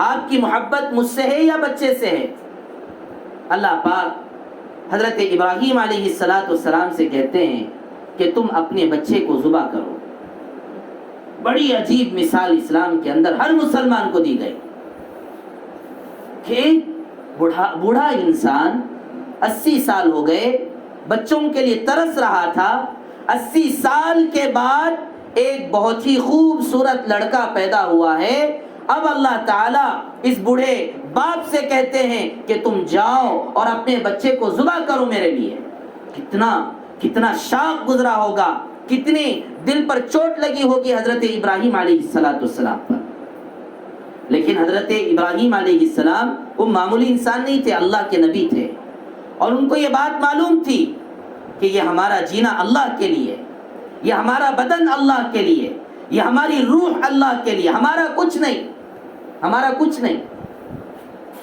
آپ کی محبت مجھ سے ہے یا بچے سے ہے؟ اللہ پاک حضرت ابراہیم علیہ السلام سے کہتے ہیں کہ تم اپنے بچے کو ذبح کرو۔ بڑی عجیب مثال اسلام کے اندر ہر مسلمان کو دی گئی کہ بوڑھا انسان 80 سال ہو گئے، بچوں کے لیے ترس رہا تھا، 80 سال کے بعد ایک بہت ہی خوبصورت لڑکا پیدا ہوا ہے، اب اللہ تعالیٰ اس بوڑھے باپ سے کہتے ہیں کہ تم جاؤ اور اپنے بچے کو ذبح کرو میرے لیے۔ کتنا شاق گزرا ہوگا، کتنی دل پر چوٹ لگی ہوگی حضرت ابراہیم علیہ السلام پر۔ لیکن حضرت ابراہیم علیہ السلام وہ معمولی انسان نہیں تھے، اللہ کے نبی تھے، اور ان کو یہ بات معلوم تھی کہ یہ ہمارا جینا اللہ کے لیے، یہ ہمارا بدن اللہ کے لیے، یہ ہماری روح اللہ کے لیے، ہمارا کچھ نہیں،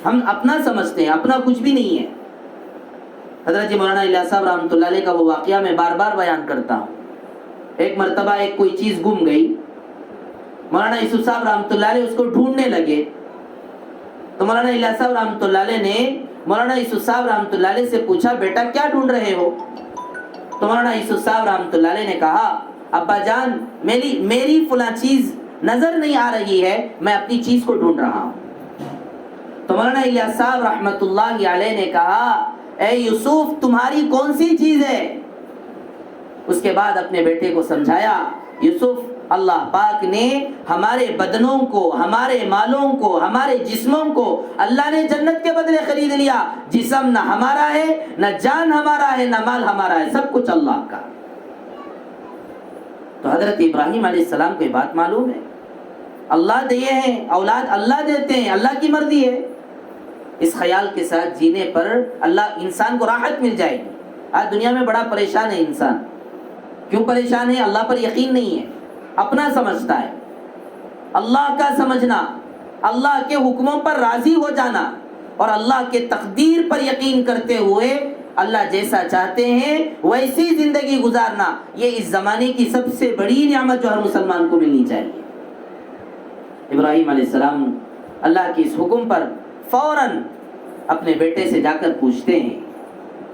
ہم اپنا سمجھتے ہیں، اپنا کچھ بھی نہیں ہے۔ حضرت مولانا الیاس صاحب رحمۃ اللہ علیہ کا وہ واقعہ میں بار بار بیان کرتا ہوں۔ ایک مرتبہ ایک کوئی چیز گم گئی، مولانا یوسف صاحب رحمۃ اللہ علیہ اس کو ڈھونڈنے لگے، تو مولانا الیاس صاحب رحمۃ اللہ علیہ نے مولانا یوسف صاحب رحمۃ اللہ علیہ سے پوچھا بیٹا کیا ڈھونڈ رہے ہو؟ تو مولانا یوسف صاحب رحمۃ اللہ علیہ نے کہا ابا جان میری فلاں چیز نظر نہیں آ رہی ہے، میں اپنی چیز کو ڈھونڈ رہا ہوں۔ تو مولانا الیاس صاحب رحمۃ اللہ علیہ نے کہا اے یوسف تمہاری کون سی چیز ہے؟ اس کے بعد اپنے بیٹے کو سمجھایا یوسف اللہ پاک نے ہمارے بدنوں کو، ہمارے مالوں کو، ہمارے جسموں کو اللہ نے جنت کے بدلے خرید لیا۔ جسم نہ ہمارا ہے، نہ جان ہمارا ہے، نہ مال ہمارا ہے، سب کچھ اللہ کا۔ تو حضرت ابراہیم علیہ السلام کو یہ بات معلوم ہے، اللہ دیے ہیں اولاد، اللہ دیتے ہیں، اللہ کی مرضی ہے۔ اس خیال کے ساتھ جینے پر اللہ انسان کو راحت مل جائے گی۔ آج دنیا میں بڑا پریشان ہے انسان، کیوں پریشان ہے؟ اللہ پر یقین نہیں ہے، اپنا سمجھتا ہے۔ اللہ کا سمجھنا، اللہ کے حکموں پر راضی ہو جانا اور اللہ کے تقدیر پر یقین کرتے ہوئے اللہ جیسا چاہتے ہیں ویسی زندگی گزارنا، یہ اس زمانے کی سب سے بڑی نعمت جو ہر مسلمان کو ملنی چاہیے۔ ابراہیم علیہ السلام اللہ کے اس حکم پر فوراً اپنے بیٹے سے جا کر پوچھتے ہیں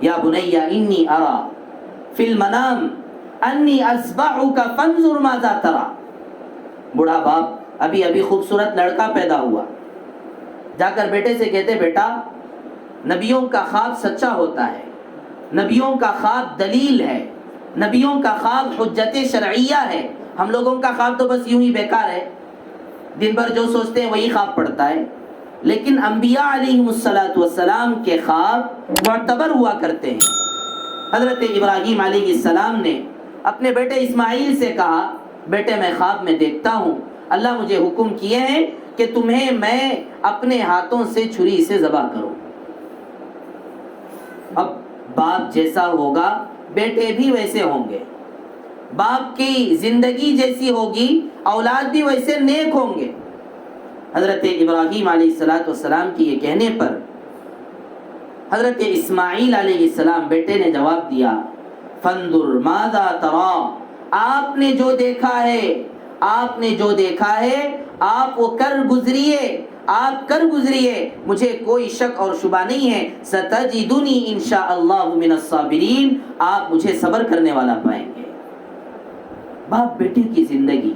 یا بنی انی ارا فی المنام انی اذبحک فانظر ماذا تری۔ بوڑھا باپ، ابھی خوبصورت لڑکا پیدا ہوا، جا کر بیٹے سے کہتے بیٹا نبیوں کا خواب سچا ہوتا ہے، نبیوں کا خواب دلیل ہے، نبیوں کا خواب حجت شرعیہ ہے، ہم لوگوں کا خواب تو بس یوں ہی بیکار ہے، دن بھر جو سوچتے ہیں وہی خواب پڑتا ہے، لیکن انبیاء علیہم السلام کے خواب معتبر ہوا کرتے ہیں۔ حضرت ابراہیم علیہ السلام نے اپنے بیٹے اسماعیل سے کہا بیٹے میں خواب میں دیکھتا ہوں اللہ مجھے حکم کیے ہیں کہ تمہیں میں اپنے ہاتھوں سے چھری سے ذبح کروں۔ اب باپ جیسا ہوگا بیٹے بھی ویسے ہوں گے، باپ کی زندگی جیسی ہوگی اولاد بھی ویسے نیک ہوں گے۔ حضرت ابراہیم علیہ السلام کی یہ کہنے پر حضرت اسماعیل علیہ السلام بیٹے نے جواب دیا فانظر ماذا تری، آپ نے جو دیکھا ہے آپ وہ کر گزریے، مجھے کوئی شک اور شبہ نہیں ہے، ستجدنی انشاءاللہ من الصابرین، آپ مجھے صبر کرنے والا پائیں گے۔ باپ بیٹے کی زندگی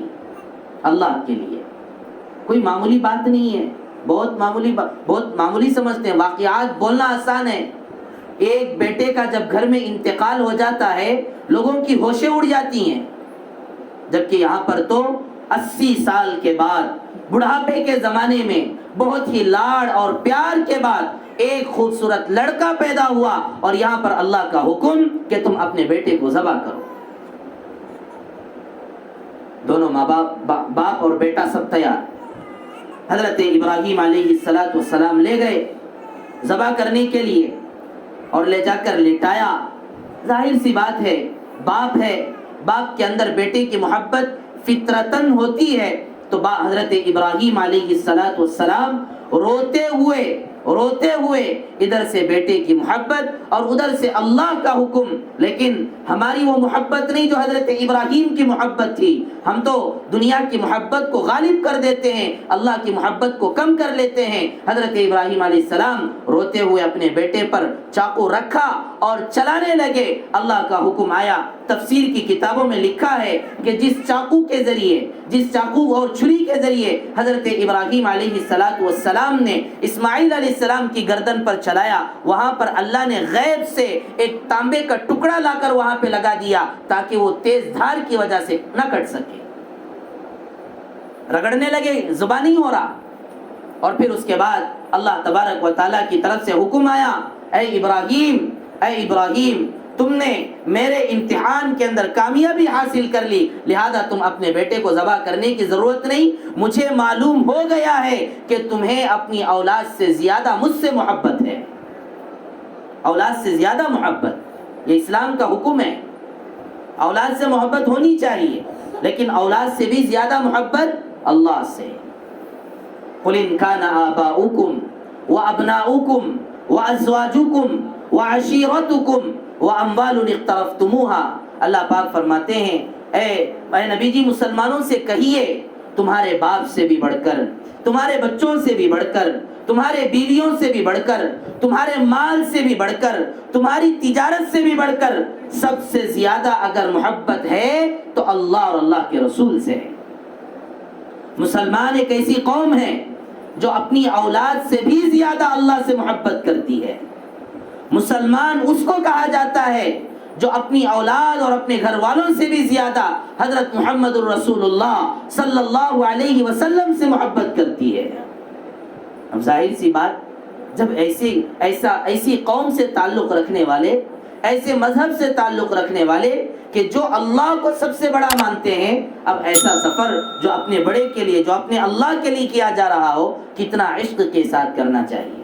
اللہ کے لیے کوئی معمولی بات نہیں ہے، بہت معمولی سمجھتے ہیں، واقعات بولنا آسان ہے۔ ایک بیٹے کا جب گھر میں انتقال ہو جاتا ہے لوگوں کی ہوشیں اڑ جاتی ہیں، جبکہ یہاں پر تو 80 سال کے بعد بڑھاپے کے زمانے میں بہت ہی لاڑ اور پیار کے بعد ایک خوبصورت لڑکا پیدا ہوا، اور یہاں پر اللہ کا حکم کہ تم اپنے بیٹے کو ذبح کرو۔ دونوں ماں باپ اور بیٹا سب تیار، حضرت ابراہیم علیہ السلام لے گئے ذبح کرنے کے لیے اور لے جا کر لٹایا. ظاہر سی بات ہے، باپ ہے، باپ کے اندر بیٹے کی محبت فطرتاً ہوتی ہے. تو حضرت ابراہیم علیہ السلام روتے ہوئے ادھر سے بیٹے کی محبت اور ادھر سے اللہ کا حکم. لیکن ہماری وہ محبت نہیں جو حضرت ابراہیم کی محبت تھی. ہم تو دنیا کی محبت کو غالب کر دیتے ہیں، اللہ کی محبت کو کم کر لیتے ہیں. حضرت ابراہیم علیہ السلام روتے ہوئے اپنے بیٹے پر چاقو رکھا اور چلانے لگے. اللہ کا حکم آیا. تفسیر کی کتابوں میں لکھا ہے کہ جس چاقو اور چھری کے ذریعے حضرت ابراہیم علیہ السلام نے اسماعیل علیہ السلام کی گردن پر چلایا، وہاں پر اللہ نے غیب سے ایک تانبے کا ٹکڑا لا کر وہاں پہ لگا دیا تاکہ وہ تیز دھار کی وجہ سے نہ کٹ سکے. رگڑنے لگے، زبان نہیں ہو رہا. اور پھر اس کے بعد اللہ تبارک و تعالیٰ کی طرف سے حکم آیا، اے ابراہیم تم نے میرے امتحان کے اندر کامیابی حاصل کر لی، لہذا تم اپنے بیٹے کو ذبح کرنے کی ضرورت نہیں. مجھے معلوم ہو گیا ہے کہ تمہیں اپنی اولاد سے زیادہ مجھ سے محبت ہے. اولاد سے زیادہ محبت، یہ اسلام کا حکم ہے. اولاد سے محبت ہونی چاہیے، لیکن اولاد سے بھی زیادہ محبت اللہ سے. قُلْ إِنْ كَانَ آبَاؤُكُمْ وَأَبْنَاؤُكُمْ وَأَزْوَاجُكُمْ وَعَشِيرَتُكُمْ وَأَمْوَالٌ اقْتَرَفْتُمُوهَا. اللہ پاک فرماتے ہیں اے نبی جی مسلمانوں سے کہیے، تمہارے باپ سے بھی بڑھ کر، تمہارے بچوں سے بھی بڑھ کر، تمہارے بیویوں سے بھی بڑھ کر، تمہارے مال سے بھی بڑھ کر، تمہاری تجارت سے بھی بڑھ کر سب سے زیادہ اگر محبت ہے تو اللہ اور اللہ کے رسول سے ہے. مسلمان ایک ایسی قوم ہے جو اپنی اولاد سے بھی زیادہ اللہ سے محبت کرتی ہے. مسلمان اس کو کہا جاتا ہے جو اپنی اولاد اور اپنے گھر والوں سے بھی زیادہ حضرت محمد الرسول اللہ صلی اللہ علیہ وسلم سے محبت کرتی ہے. اب ظاہر سی بات، جب ایسی قوم سے تعلق رکھنے والے، ایسے مذہب سے تعلق رکھنے والے کہ جو اللہ کو سب سے بڑا مانتے ہیں، اب ایسا سفر جو اپنے بڑے کے لیے، جو اپنے اللہ کے لیے کیا جا رہا ہو، کتنا عشق کے ساتھ کرنا چاہیے،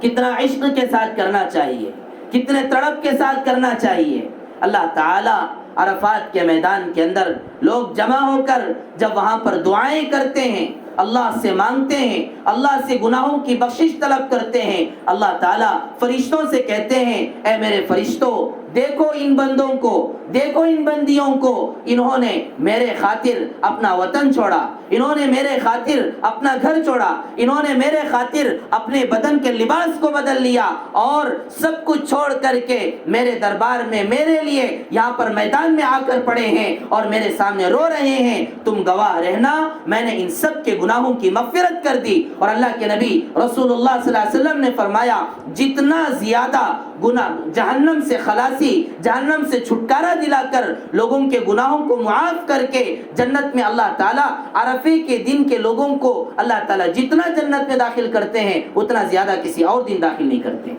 کتنا عشق کے ساتھ کرنا چاہیے، کتنے تڑپ کے ساتھ کرنا چاہیے. اللہ تعالی عرفات کے میدان کے اندر لوگ جمع ہو کر جب وہاں پر دعائیں کرتے ہیں، اللہ سے مانگتے ہیں، اللہ سے گناہوں کی بخشش طلب کرتے ہیں، اللہ تعالیٰ فرشتوں سے کہتے ہیں اے میرے فرشتوں دیکھو ان بندوں کو، دیکھو ان بندیوں کو، انہوں نے میرے خاطر اپنا وطن چھوڑا، انہوں نے میرے خاطر اپنا گھر چھوڑا، انہوں نے میرے خاطر اپنے بدن کے لباس کو بدل لیا اور سب کچھ چھوڑ کر کے میرے دربار میں میرے لیے یہاں پر میدان میں آ کر پڑے ہیں اور میرے سامنے رو رہے ہیں. تم گواہ رہنا میں نے ان سب کے گناہوں کی مغفرت کر دی. اور اللہ کے نبی رسول اللہ صلی اللہ علیہ وسلم نے فرمایا جتنا زیادہ گناہ جہنم سے خلاصی، جہنم سے چھٹکارا دلا کر لوگوں کے گناہوں کو معاف کر کے جنت میں اللہ تعالیٰ عرفے کے دن کے لوگوں کو اللہ تعالیٰ جتنا جنت میں داخل کرتے ہیں اتنا زیادہ کسی اور دن داخل نہیں کرتے.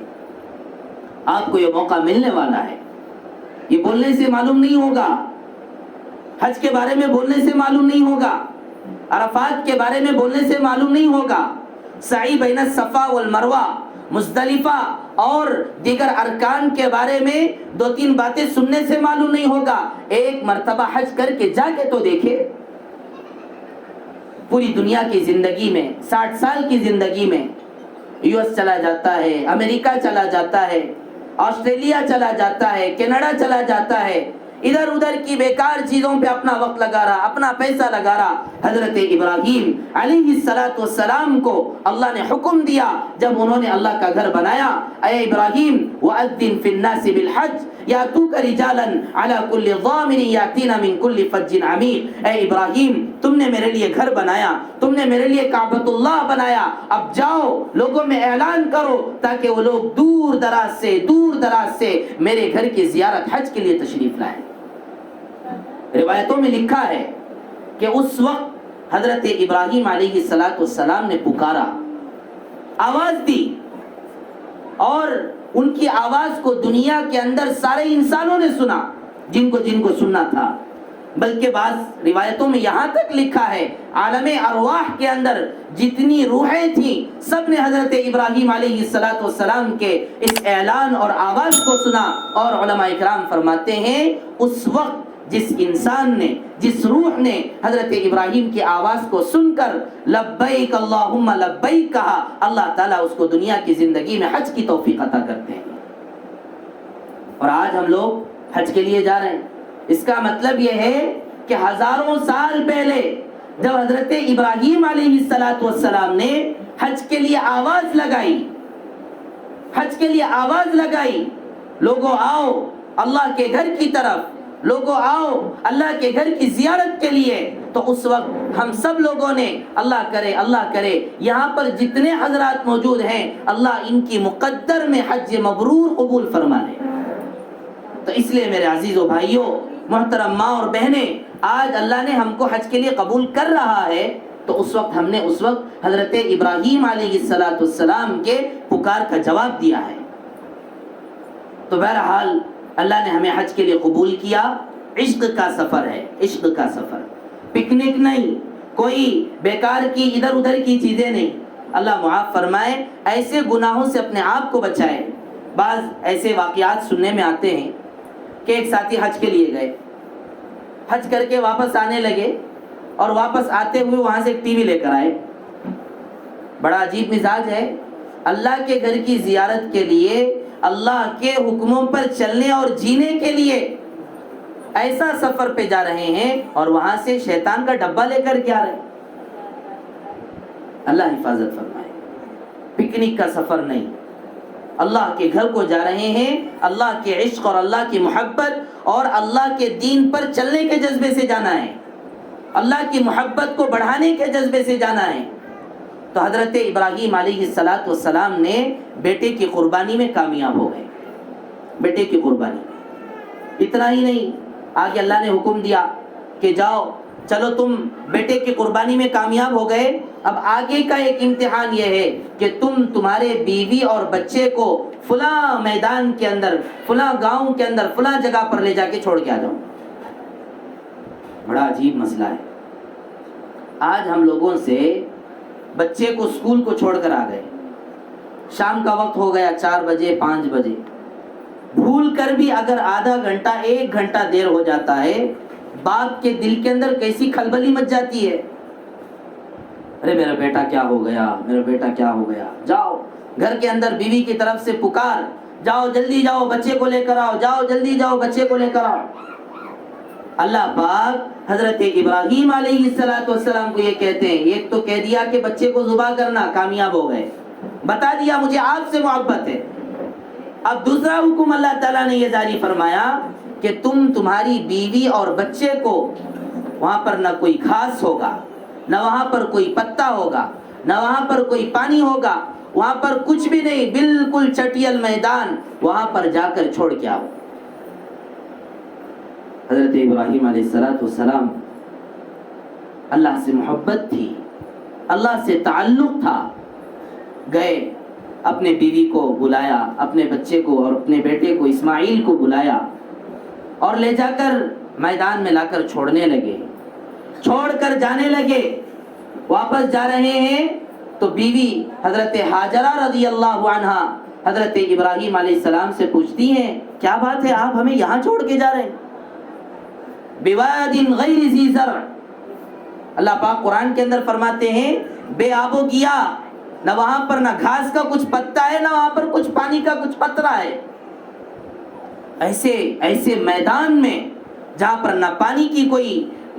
آپ کو یہ موقع ملنے والا ہے. یہ بولنے سے معلوم نہیں ہوگا، حج کے بارے میں بولنے سے معلوم نہیں ہوگا، عرفات کے بارے میں بولنے سے معلوم نہیں ہوگا، سعی بین الصفا والمروہ، مزدلفہ اور دیگر ارکان کے بارے میں 2-3 باتیں سننے سے معلوم نہیں ہوگا. ایک مرتبہ حج کر کے جا کے تو دیکھے. پوری دنیا کی زندگی میں 60 سال کی زندگی میں US چلا جاتا ہے، امریکہ چلا جاتا ہے، آسٹریلیا چلا جاتا ہے، کینیڈا چلا جاتا ہے، ادھر ادھر کی بیکار چیزوں پہ اپنا وقت لگا رہا، اپنا پیسہ لگا رہا. حضرت ابراہیم علیہ السلام کو اللہ نے حکم دیا جب انہوں نے اللہ کا گھر بنایا، اے ابراہیم وَأَذِّن فِي النَّاسِ بِالْحَجِّ يَأْتُوكَ رِجَالًا عَلَى كُلِّ ضَامِرٍ يَأْتِينَ مِنْ كُلِّ فَجٍّ عَمِيقٍ. اے ابراہیم تم نے میرے لیے گھر بنایا، تم نے میرے لیے کعبۃ اللہ بنایا، اب جاؤ لوگوں میں اعلان کرو تاکہ وہ لوگ دور دراز سے میرے گھر کی زیارت حج کے لیے تشریف لائیں. روایتوں میں لکھا ہے کہ اس وقت حضرت ابراہیم علیہ السلام نے پکارا، آواز دی، اور ان کی آواز کو دنیا کے اندر سارے انسانوں نے سنا جن کو سننا تھا. بلکہ بعض روایتوں میں یہاں تک لکھا ہے عالم ارواح کے اندر جتنی روحیں تھیں سب نے حضرت ابراہیم علیہ السلام کے اس اعلان اور آواز کو سنا، اور علماء اکرام فرماتے ہیں اس وقت جس انسان نے، جس روح نے حضرت ابراہیم کی آواز کو سن کر لبیک اللہم لبیک کہا، اللہ تعالیٰ اس کو دنیا کی زندگی میں حج کی توفیق عطا کرتے ہیں۔ اور آج ہم لوگ حج کے لیے جا رہے ہیں۔ اس کا مطلب یہ ہے کہ ہزاروں سال پہلے جب حضرت ابراہیم علیہ السلام نے حج کے لیے آواز لگائی، حج کے لیے آواز لگائی، لوگوں آؤ اللہ کے گھر کی طرف، لوگوں آؤ اللہ کے گھر کی زیارت کے لیے، تو اس وقت ہم سب لوگوں نے اللہ کرے یہاں پر جتنے حضرات موجود ہیں اللہ ان کی مقدر میں حج مبرور قبول فرما لے۔ تو اس لیے میرے عزیز و بھائیوں، محترم ماں اور بہنیں، آج اللہ نے ہم کو حج کے لیے قبول کر رہا ہے، تو اس وقت ہم نے اس وقت حضرت ابراہیم علیہ السلام کے پکار کا جواب دیا ہے۔ تو بہرحال اللہ نے ہمیں حج کے لیے قبول کیا۔ عشق کا سفر ہے، عشق کا سفر، پکنک نہیں، کوئی بیکار کی ادھر ادھر کی چیزیں نہیں۔ اللہ معاف فرمائے، ایسے گناہوں سے اپنے آپ کو بچائے۔ بعض ایسے واقعات سننے میں آتے ہیں کہ ایک ساتھی حج کے لیے گئے، حج کر کے واپس آنے لگے، اور واپس آتے ہوئے وہاں سے ایک ٹی وی لے کر آئے۔ بڑا عجیب مزاج ہے، اللہ کے گھر کی زیارت کے لیے، اللہ کے حکموں پر چلنے اور جینے کے لیے ایسا سفر پہ جا رہے ہیں، اور وہاں سے شیطان کا ڈبہ لے کر کے آ رہے ہیں۔ اللہ حفاظت فرمائے۔ پکنک کا سفر نہیں، اللہ کے گھر کو جا رہے ہیں، اللہ کے عشق اور اللہ کی محبت اور اللہ کے دین پر چلنے کے جذبے سے جانا ہے، اللہ کی محبت کو بڑھانے کے جذبے سے جانا ہے۔ تو حضرت ابراہیم علیہ السلام نے بیٹے کی قربانی میں کامیاب ہو گئے، بیٹے کی قربانی۔ اتنا ہی نہیں، آگے اللہ نے حکم دیا کہ جاؤ چلو تم بیٹے کی قربانی میں کامیاب ہو گئے، اب آگے کا ایک امتحان یہ ہے کہ تمہارے بیوی اور بچے کو فلاں میدان کے اندر، فلاں گاؤں کے اندر، فلاں جگہ پر لے جا کے چھوڑ کے آ جاؤ۔ بڑا عجیب مسئلہ ہے۔ آج ہم لوگوں سے بچے کو اسکول کو چھوڑ کر آ گئے، شام کا وقت ہو گیا، 4 بجے 5 بجے، بھول کر بھی اگر آدھا گھنٹہ 1 گھنٹہ دیر ہو جاتا ہے، باپ کے دل کے اندر کیسی کھلبلی مچ جاتی ہے۔ ارے میرا بیٹا کیا ہو گیا، میرا بیٹا کیا ہو گیا۔ جاؤ گھر کے اندر بیوی کی طرف سے پکار، جاؤ جلدی جاؤ بچے کو لے کر آؤ، جاؤ جلدی جاؤ بچے کو لے کر آؤ۔ اللہ پاک حضرت ابراہیم علیہ السلام کو یہ کہتے ہیں، ایک تو کہہ دیا کہ بچے کو ذبح کرنا، کامیاب ہو گئے، بتا دیا مجھے آپ سے محبت ہے۔ اب دوسرا حکم اللہ تعالیٰ نے یہ جاری فرمایا کہ تمہاری بیوی اور بچے کو، وہاں پر نہ کوئی گھاس ہوگا، نہ وہاں پر کوئی پتا ہوگا، نہ وہاں پر کوئی پانی ہوگا، وہاں پر کچھ بھی نہیں، بالکل چٹیل میدان، وہاں پر جا کر چھوڑ کے آؤ۔ حضرت ابراہیم علیہ السلام، اللہ سے محبت تھی، اللہ سے تعلق تھا، گئے، اپنے بیوی کو بلایا، اپنے بچے کو اور اپنے بیٹے کو اسماعیل کو بلایا، اور لے جا کر میدان میں لا کر چھوڑنے لگے، چھوڑ کر جانے لگے۔ واپس جا رہے ہیں تو بیوی حضرت ہاجرہ رضی اللہ عنہا حضرت ابراہیم علیہ السلام سے پوچھتی ہیں، کیا بات ہے آپ ہمیں یہاں چھوڑ کے جا رہے ہیں؟ بواد غیر ذی زرع، اللہ پاک قرآن کے اندر فرماتے ہیں بے آب و گیا، نہ وہاں پر نہ گھاس کا کچھ پتا ہے، نہ وہاں پر کچھ پانی کا کچھ قطرہ ہے۔ ایسے میدان میں جہاں پر نہ پانی کی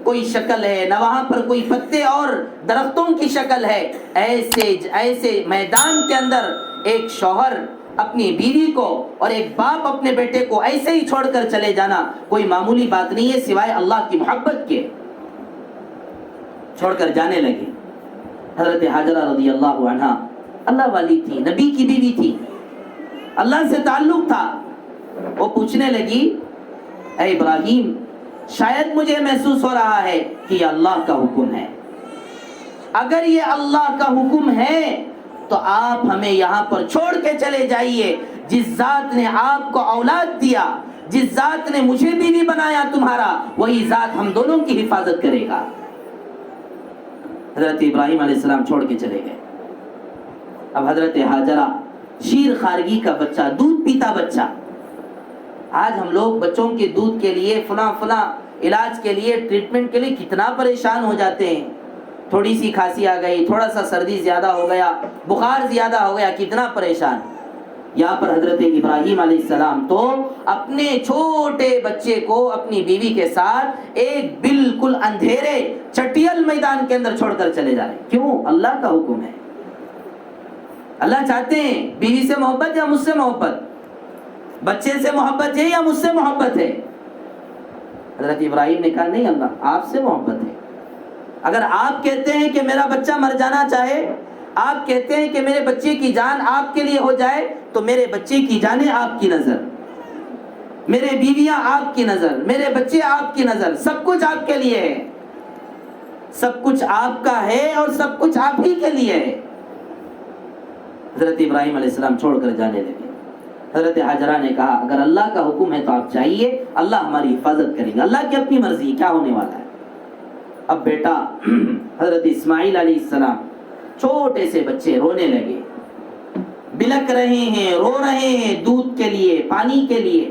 کوئی شکل ہے، نہ وہاں پر کوئی پتے اور درختوں کی شکل ہے، ایسے میدان کے اندر ایک شوہر اپنی بیوی کو اور ایک باپ اپنے بیٹے کو ایسے ہی چھوڑ کر چلے جانا کوئی معمولی بات نہیں ہے سوائے اللہ کی محبت کے۔ چھوڑ کر جانے لگے۔ حضرت ہاجرہ رضی اللہ عنہا اللہ والی تھی، نبی کی بیوی تھی، اللہ سے تعلق تھا۔ وہ پوچھنے لگی، اے ابراہیم، شاید مجھے محسوس ہو رہا ہے کہ یہ اللہ کا حکم ہے، اگر یہ اللہ کا حکم ہے تو آپ ہمیں یہاں پر چھوڑ کے چلے جائیے۔ جس ذات نے آپ کو اولاد دیا، جس ذات نے مجھے بیوی بنایا تمہارا، وہی ذات ہم دونوں کی حفاظت کرے گا۔ حضرت ابراہیم علیہ السلام چھوڑ کے چلے گئے۔ اب حضرت ہاجرہ شیر خارگی کا بچہ، دودھ پیتا بچہ۔ آج ہم لوگ بچوں کے دودھ کے لیے فلاں علاج کے لیے، ٹریٹمنٹ کے لیے کتنا پریشان ہو جاتے ہیں۔ تھوڑی سی کھانسی آ گئی، تھوڑا سا سردی زیادہ ہو گیا، بخار زیادہ ہو گیا، کتنا پریشان۔ یہاں پر حضرت ابراہیم علیہ السلام تو اپنے چھوٹے بچے کو اپنی بیوی کے ساتھ ایک بالکل اندھیرے چٹیل میدان کے اندر چھوڑ کر چلے جا رہے ہیں۔ کیوں؟ اللہ کا حکم ہے۔ اللہ چاہتے ہیں بیوی سے محبت یا مجھ سے محبت، بچے سے محبت ہے یا مجھ سے محبت ہے؟ حضرت ابراہیم نے کہا نہیں اللہ، آپ سے محبت ہے۔ اگر آپ کہتے ہیں کہ میرا بچہ مر جانا چاہے، آپ کہتے ہیں کہ میرے بچے کی جان آپ کے لیے ہو جائے، تو میرے بچے کی جانیں آپ کی نظر، میرے بیویاں آپ کی نظر، میرے بچے آپ کی نظر، سب کچھ آپ کے لیے ہے، سب کچھ آپ کا ہے اور سب کچھ آپ ہی کے لیے ہے۔ حضرت ابراہیم علیہ السلام چھوڑ کر جانے لگے۔ حضرت ہاجرہ نے کہا اگر اللہ کا حکم ہے تو آپ چاہیے، اللہ ہماری حفاظت کرے گا، اللہ کی اپنی مرضی، کیا ہونے والا ہے۔ اب بیٹا حضرت اسماعیل علیہ السلام چھوٹے سے بچے رونے لگے، بلک رہے ہیں، رو رہے ہیں دودھ کے لیے، پانی کے لیے۔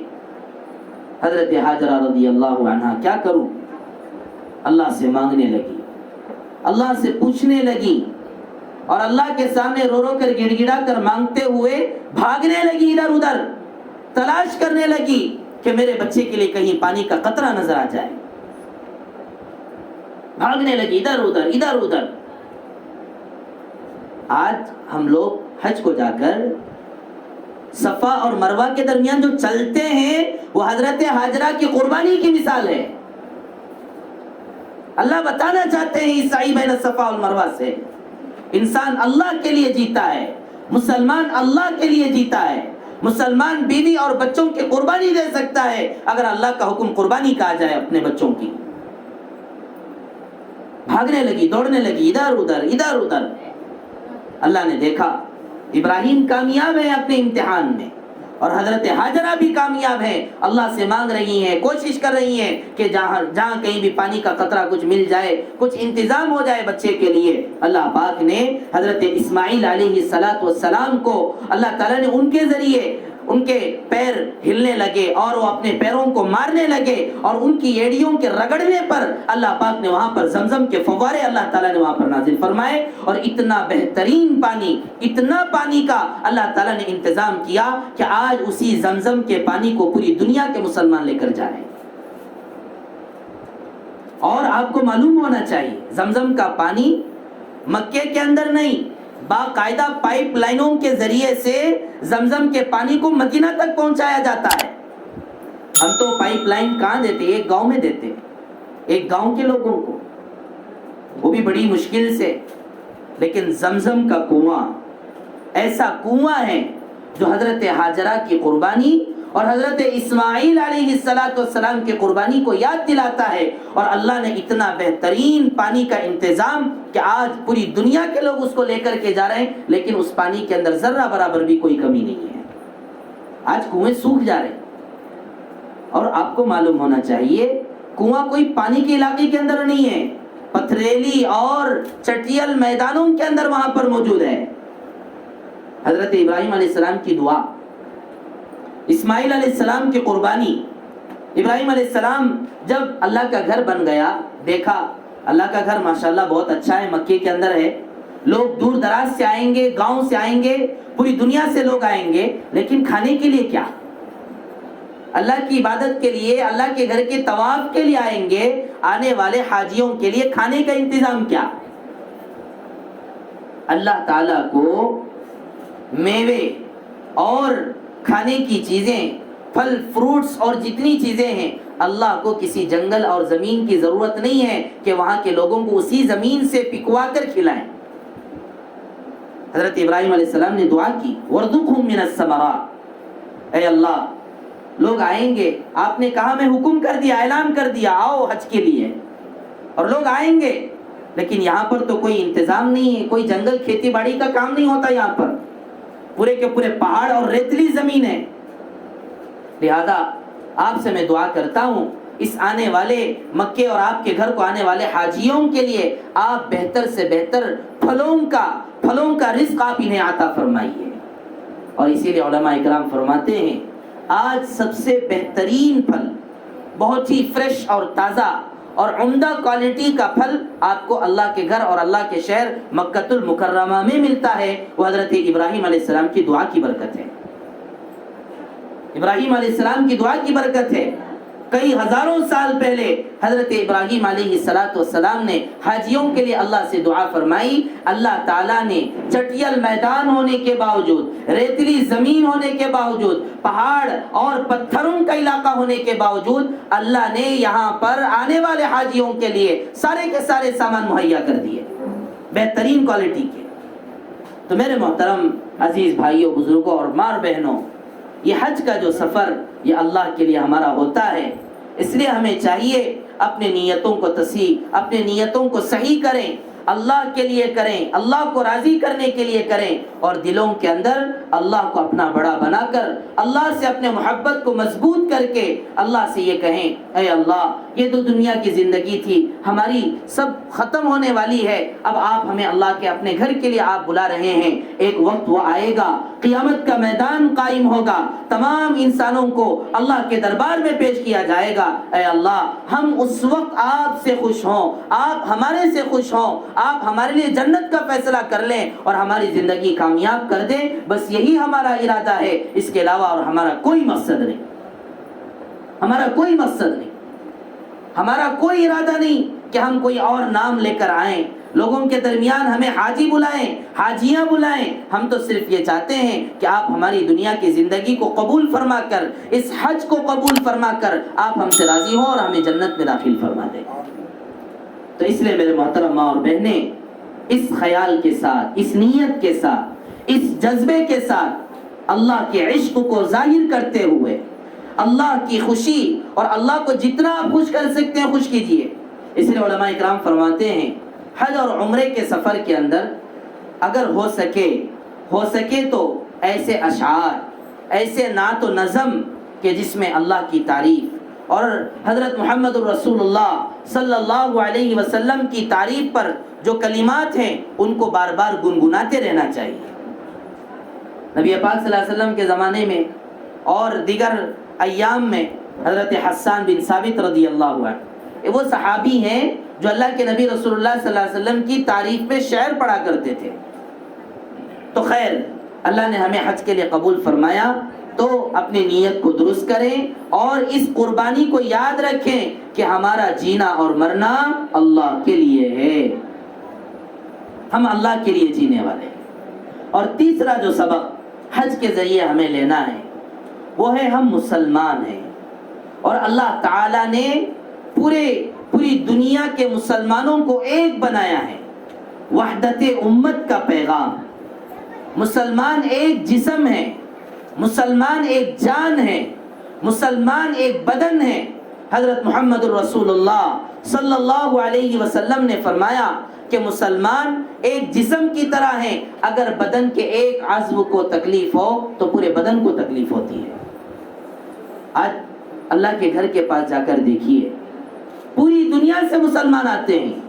حضرت ہاجرہ رضی اللہ عنہا کیا کروں، اللہ سے مانگنے لگی، اللہ سے پوچھنے لگی، اور اللہ کے سامنے رو رو کر گڑ گڑا کر مانگتے ہوئے بھاگنے لگی، ادھر ادھر تلاش کرنے لگی کہ میرے بچے کے لیے کہیں پانی کا قطرہ نظر آ جائے۔ بھاگنے لگی ادھر ادھر ادھر ادھر۔ آج ہم لوگ حج کو جا کر صفا اور مروہ کے درمیان جو چلتے ہیں وہ حضرت ہاجرہ کی قربانی کی مثال ہے۔ اللہ بتانا چاہتے ہیں اس سعی بین صفا اور مروہ سے انسان اللہ کے لیے جیتا ہے، مسلمان اللہ کے لیے جیتا ہے، مسلمان بیوی اور بچوں کی قربانی دے سکتا ہے اگر اللہ کا حکم قربانی کا آ جائے اپنے بچوں کی۔ بھاگنے لگی، دوڑنے لگی ادھر ادھر ادھر ادھر۔ اللہ نے دیکھا ابراہیم کامیاب ہے اپنے امتحان میں، اور حضرت ہاجرہ بھی کامیاب ہے، اللہ سے مانگ رہی ہیں، کوشش کر رہی ہیں کہ جہاں کہیں بھی پانی کا قطرہ کچھ مل جائے، کچھ انتظام ہو جائے بچے کے لیے۔ اللہ پاک نے حضرت اسماعیل علیہ السلام کو، اللہ تعالیٰ نے ان کے ذریعے ان کے پیر ہلنے لگے اور وہ اپنے پیروں کو مارنے لگے، اور ان کی ایڑیوں کے رگڑنے پر اللہ پاک نے وہاں پر زمزم کے فوارے اللہ تعالیٰ نے وہاں پر نازل فرمائے، اور اتنا بہترین پانی، اتنا پانی کا اللہ تعالیٰ نے انتظام کیا کہ آج اسی زمزم کے پانی کو پوری دنیا کے مسلمان لے کر جائیں۔ اور آپ کو معلوم ہونا چاہیے زمزم کا پانی مکے کے اندر نہیں، باقاعدہ پائپ لائنوں کے ذریعے سے زمزم کے پانی کو مدینہ تک پہنچایا جاتا ہے۔ ہم تو پائپ لائن کہاں دیتے؟ ایک گاؤں میں دیتے، ایک گاؤں کے لوگوں کو، وہ بھی بڑی مشکل سے۔ لیکن زمزم کا کنواں ایسا کنواں ہے جو حضرت ہاجرہ کی قربانی اور حضرت اسماعیل علیہ السلام کی قربانی کو یاد دلاتا ہے، اور اللہ نے اتنا بہترین پانی کا انتظام کہ آج پوری دنیا کے لوگ اس کو لے کر کے جا رہے ہیں، لیکن اس پانی کے اندر ذرہ برابر بھی کوئی کمی نہیں ہے۔ آج کنویں سوکھ جا رہے ہیں، اور آپ کو معلوم ہونا چاہیے کنواں کوئی پانی کے علاقے کے اندر نہیں ہے، پتھریلی اور چٹیل میدانوں کے اندر وہاں پر موجود ہے۔ حضرت ابراہیم علیہ السلام کی دعا، اسماعیل علیہ السلام کی قربانی، ابراہیم علیہ السلام جب اللہ کا گھر بن گیا، دیکھا اللہ کا گھر ماشاءاللہ بہت اچھا ہے، مکے کے اندر ہے، لوگ دور دراز سے آئیں گے، گاؤں سے آئیں گے، پوری دنیا سے لوگ آئیں گے، لیکن کھانے کے لیے کیا؟ اللہ کی عبادت کے لیے، اللہ کے گھر کے طواف کے لیے آئیں گے، آنے والے حاجیوں کے لیے کھانے کا انتظام کیا؟ اللہ تعالیٰ کو میوے اور کھانے کی چیزیں، پھل فروٹس اور جتنی چیزیں ہیں، اللہ کو کسی جنگل اور زمین کی ضرورت نہیں ہے کہ وہاں کے لوگوں کو اسی زمین سے پکوا کر کھلائیں۔ حضرت ابراہیم علیہ السلام نے دعا کی، وَارْزُقْهُم مِّنَ الثَّمَرَاتِ، اے اللہ لوگ آئیں گے، آپ نے کہا میں حکم کر دیا، اعلان کر دیا آؤ حج کے لیے، اور لوگ آئیں گے، لیکن یہاں پر تو کوئی انتظام نہیں ہے، کوئی جنگل کھیتی باڑی کا کام نہیں ہوتا، یہاں پر پورے کے پورے پہاڑ اور ریتلی زمین ہے۔ لہذا آپ سے میں دعا کرتا ہوں اس آنے والے مکے اور آپ کے گھر کو آنے والے حاجیوں کے لیے آپ بہتر سے بہتر پھلوں کا رزق آپ انہیں عطا فرمائیے. اور اسی لیے علماء اکرام فرماتے ہیں آج سب سے بہترین پھل، بہت ہی فریش اور تازہ اور عمدہ کوالٹی کا پھل آپ کو اللہ کے گھر اور اللہ کے شہر مکۃ المکرمہ میں ملتا ہے. وہ حضرت ابراہیم علیہ السلام کی دعا کی برکت ہے. ابراہیم علیہ السلام کی دعا کی برکت ہے. کئی ہزاروں سال پہلے حضرت ابراہیم علیہ السلام نے حاجیوں کے لیے اللہ سے دعا فرمائی. اللہ تعالیٰ نے چٹیل میدان ہونے کے باوجود، ریتلی زمین ہونے کے باوجود، پہاڑ اور پتھروں کا علاقہ ہونے کے باوجود اللہ نے یہاں پر آنے والے حاجیوں کے لیے سارے کے سارے سامان مہیا کر دیے بہترین کوالٹی کے. تو میرے محترم عزیز بھائیوں، بزرگوں اور ماں بہنوں، یہ حج کا جو سفر یہ اللہ کے لیے ہمارا ہوتا ہے. اس لیے ہمیں چاہیے اپنے نیتوں کو صحیح کریں، اللہ کے لیے کریں، اللہ کو راضی کرنے کے لیے کریں، اور دلوں کے اندر اللہ کو اپنا بڑا بنا کر، اللہ سے اپنے محبت کو مضبوط کر کے اللہ سے یہ کہیں اے اللہ یہ تو دنیا کی زندگی تھی، ہماری سب ختم ہونے والی ہے، اب آپ ہمیں اللہ کے اپنے گھر کے لیے آپ بلا رہے ہیں. ایک وقت وہ آئے گا، قیامت کا میدان قائم ہوگا، تمام انسانوں کو اللہ کے دربار میں پیش کیا جائے گا. اے اللہ ہم اس وقت آپ سے خوش ہوں، آپ ہمارے سے خوش ہوں، آپ ہمارے لیے جنت کا فیصلہ کر لیں اور ہماری زندگی کامیاب کر دیں. بس یہی ہمارا ارادہ ہے، اس کے علاوہ اور ہمارا کوئی مقصد نہیں، ہمارا کوئی ارادہ نہیں کہ ہم کوئی اور نام لے کر آئیں، لوگوں کے درمیان ہمیں حاجی بلائیں، حاجیاں بلائیں. ہم تو صرف یہ چاہتے ہیں کہ آپ ہماری دنیا کی زندگی کو قبول فرما کر، اس حج کو قبول فرما کر آپ ہم سے راضی ہوں اور ہمیں جنت میں داخل فرما دیں. تو اس لیے میرے محترم ماں اور بہنیں، اس خیال کے ساتھ، اس نیت کے ساتھ، اس جذبے کے ساتھ اللہ کے عشق کو ظاہر کرتے ہوئے اللہ کی خوشی اور اللہ کو جتنا آپ خوش کر سکتے ہیں خوش کیجئے. اس لیے علماء اکرام فرماتے ہیں حج اور عمرے کے سفر کے اندر اگر ہو سکے تو ایسے اشعار، ایسے نعت و نظم کہ جس میں اللہ کی تعریف اور حضرت محمد الرسول اللہ صلی اللہ علیہ وسلم کی تعریف پر جو کلمات ہیں ان کو بار بار گنگناتے رہنا چاہیے. نبی پاک صلی اللہ علیہ وسلم کے زمانے میں اور دیگر ایام میں حضرت حسان بن ثابت رضی اللہ عنہ، وہ صحابی ہیں جو اللہ کے نبی رسول اللہ صلی اللہ علیہ وسلم کی تعریف میں شعر پڑھا کرتے تھے. تو خیر اللہ نے ہمیں حج کے لیے قبول فرمایا، تو اپنی نیت کو درست کریں اور اس قربانی کو یاد رکھیں کہ ہمارا جینا اور مرنا اللہ کے لیے ہے، ہم اللہ کے لیے جینے والے ہیں. اور تیسرا جو سبق حج کے ذریعے ہمیں لینا ہے وہ ہے ہم مسلمان ہیں، اور اللہ تعالیٰ نے پوری دنیا کے مسلمانوں کو ایک بنایا ہے. وحدت امت کا پیغام، مسلمان ایک جسم ہے، مسلمان ایک جان ہے، مسلمان ایک بدن ہے. حضرت محمد الرسول اللہ صلی اللہ علیہ وسلم نے فرمایا کہ مسلمان ایک جسم کی طرح ہیں، اگر بدن کے ایک عضو کو تکلیف ہو تو پورے بدن کو تکلیف ہوتی ہے. آج اللہ کے گھر کے پاس جا کر دیکھیے، پوری دنیا سے مسلمان آتے ہیں،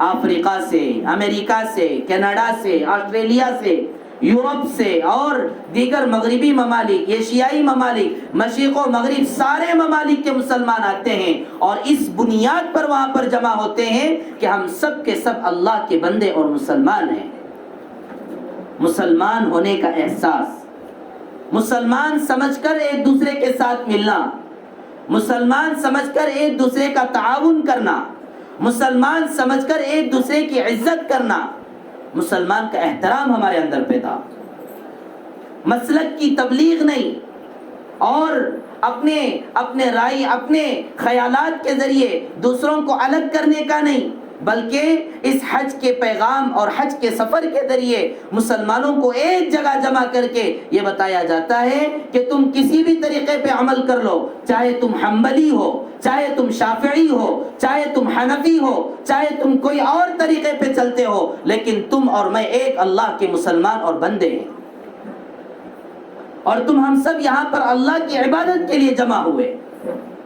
افریقہ سے، امریکہ سے، کینیڈا سے، آسٹریلیا سے، یورپ سے اور دیگر مغربی ممالک، ایشیائی ممالک، مشرق و مغرب، سارے ممالک کے مسلمان آتے ہیں اور اس بنیاد پر وہاں پر جمع ہوتے ہیں کہ ہم سب کے سب اللہ کے بندے اور مسلمان ہیں. مسلمان ہونے کا احساس، مسلمان سمجھ کر ایک دوسرے کے ساتھ ملنا، مسلمان سمجھ کر ایک دوسرے کا تعاون کرنا، مسلمان سمجھ کر ایک دوسرے کی عزت کرنا، مسلمان کا احترام ہمارے اندر پیدا، مسلک کی تبلیغ نہیں اور اپنے رائے، اپنے خیالات کے ذریعے دوسروں کو الگ کرنے کا نہیں، بلکہ اس حج کے پیغام اور حج کے سفر کے ذریعے مسلمانوں کو ایک جگہ جمع کر کے یہ بتایا جاتا ہے کہ تم کسی بھی طریقے پہ عمل کر لو، چاہے تم حنبلی ہو، چاہے تم شافعی ہو، چاہے تم حنفی ہو، چاہے تم کوئی اور طریقے پہ چلتے ہو، لیکن تم اور میں ایک اللہ کے مسلمان اور بندے ہیں، اور ہم سب یہاں پر اللہ کی عبادت کے لیے جمع ہوئے.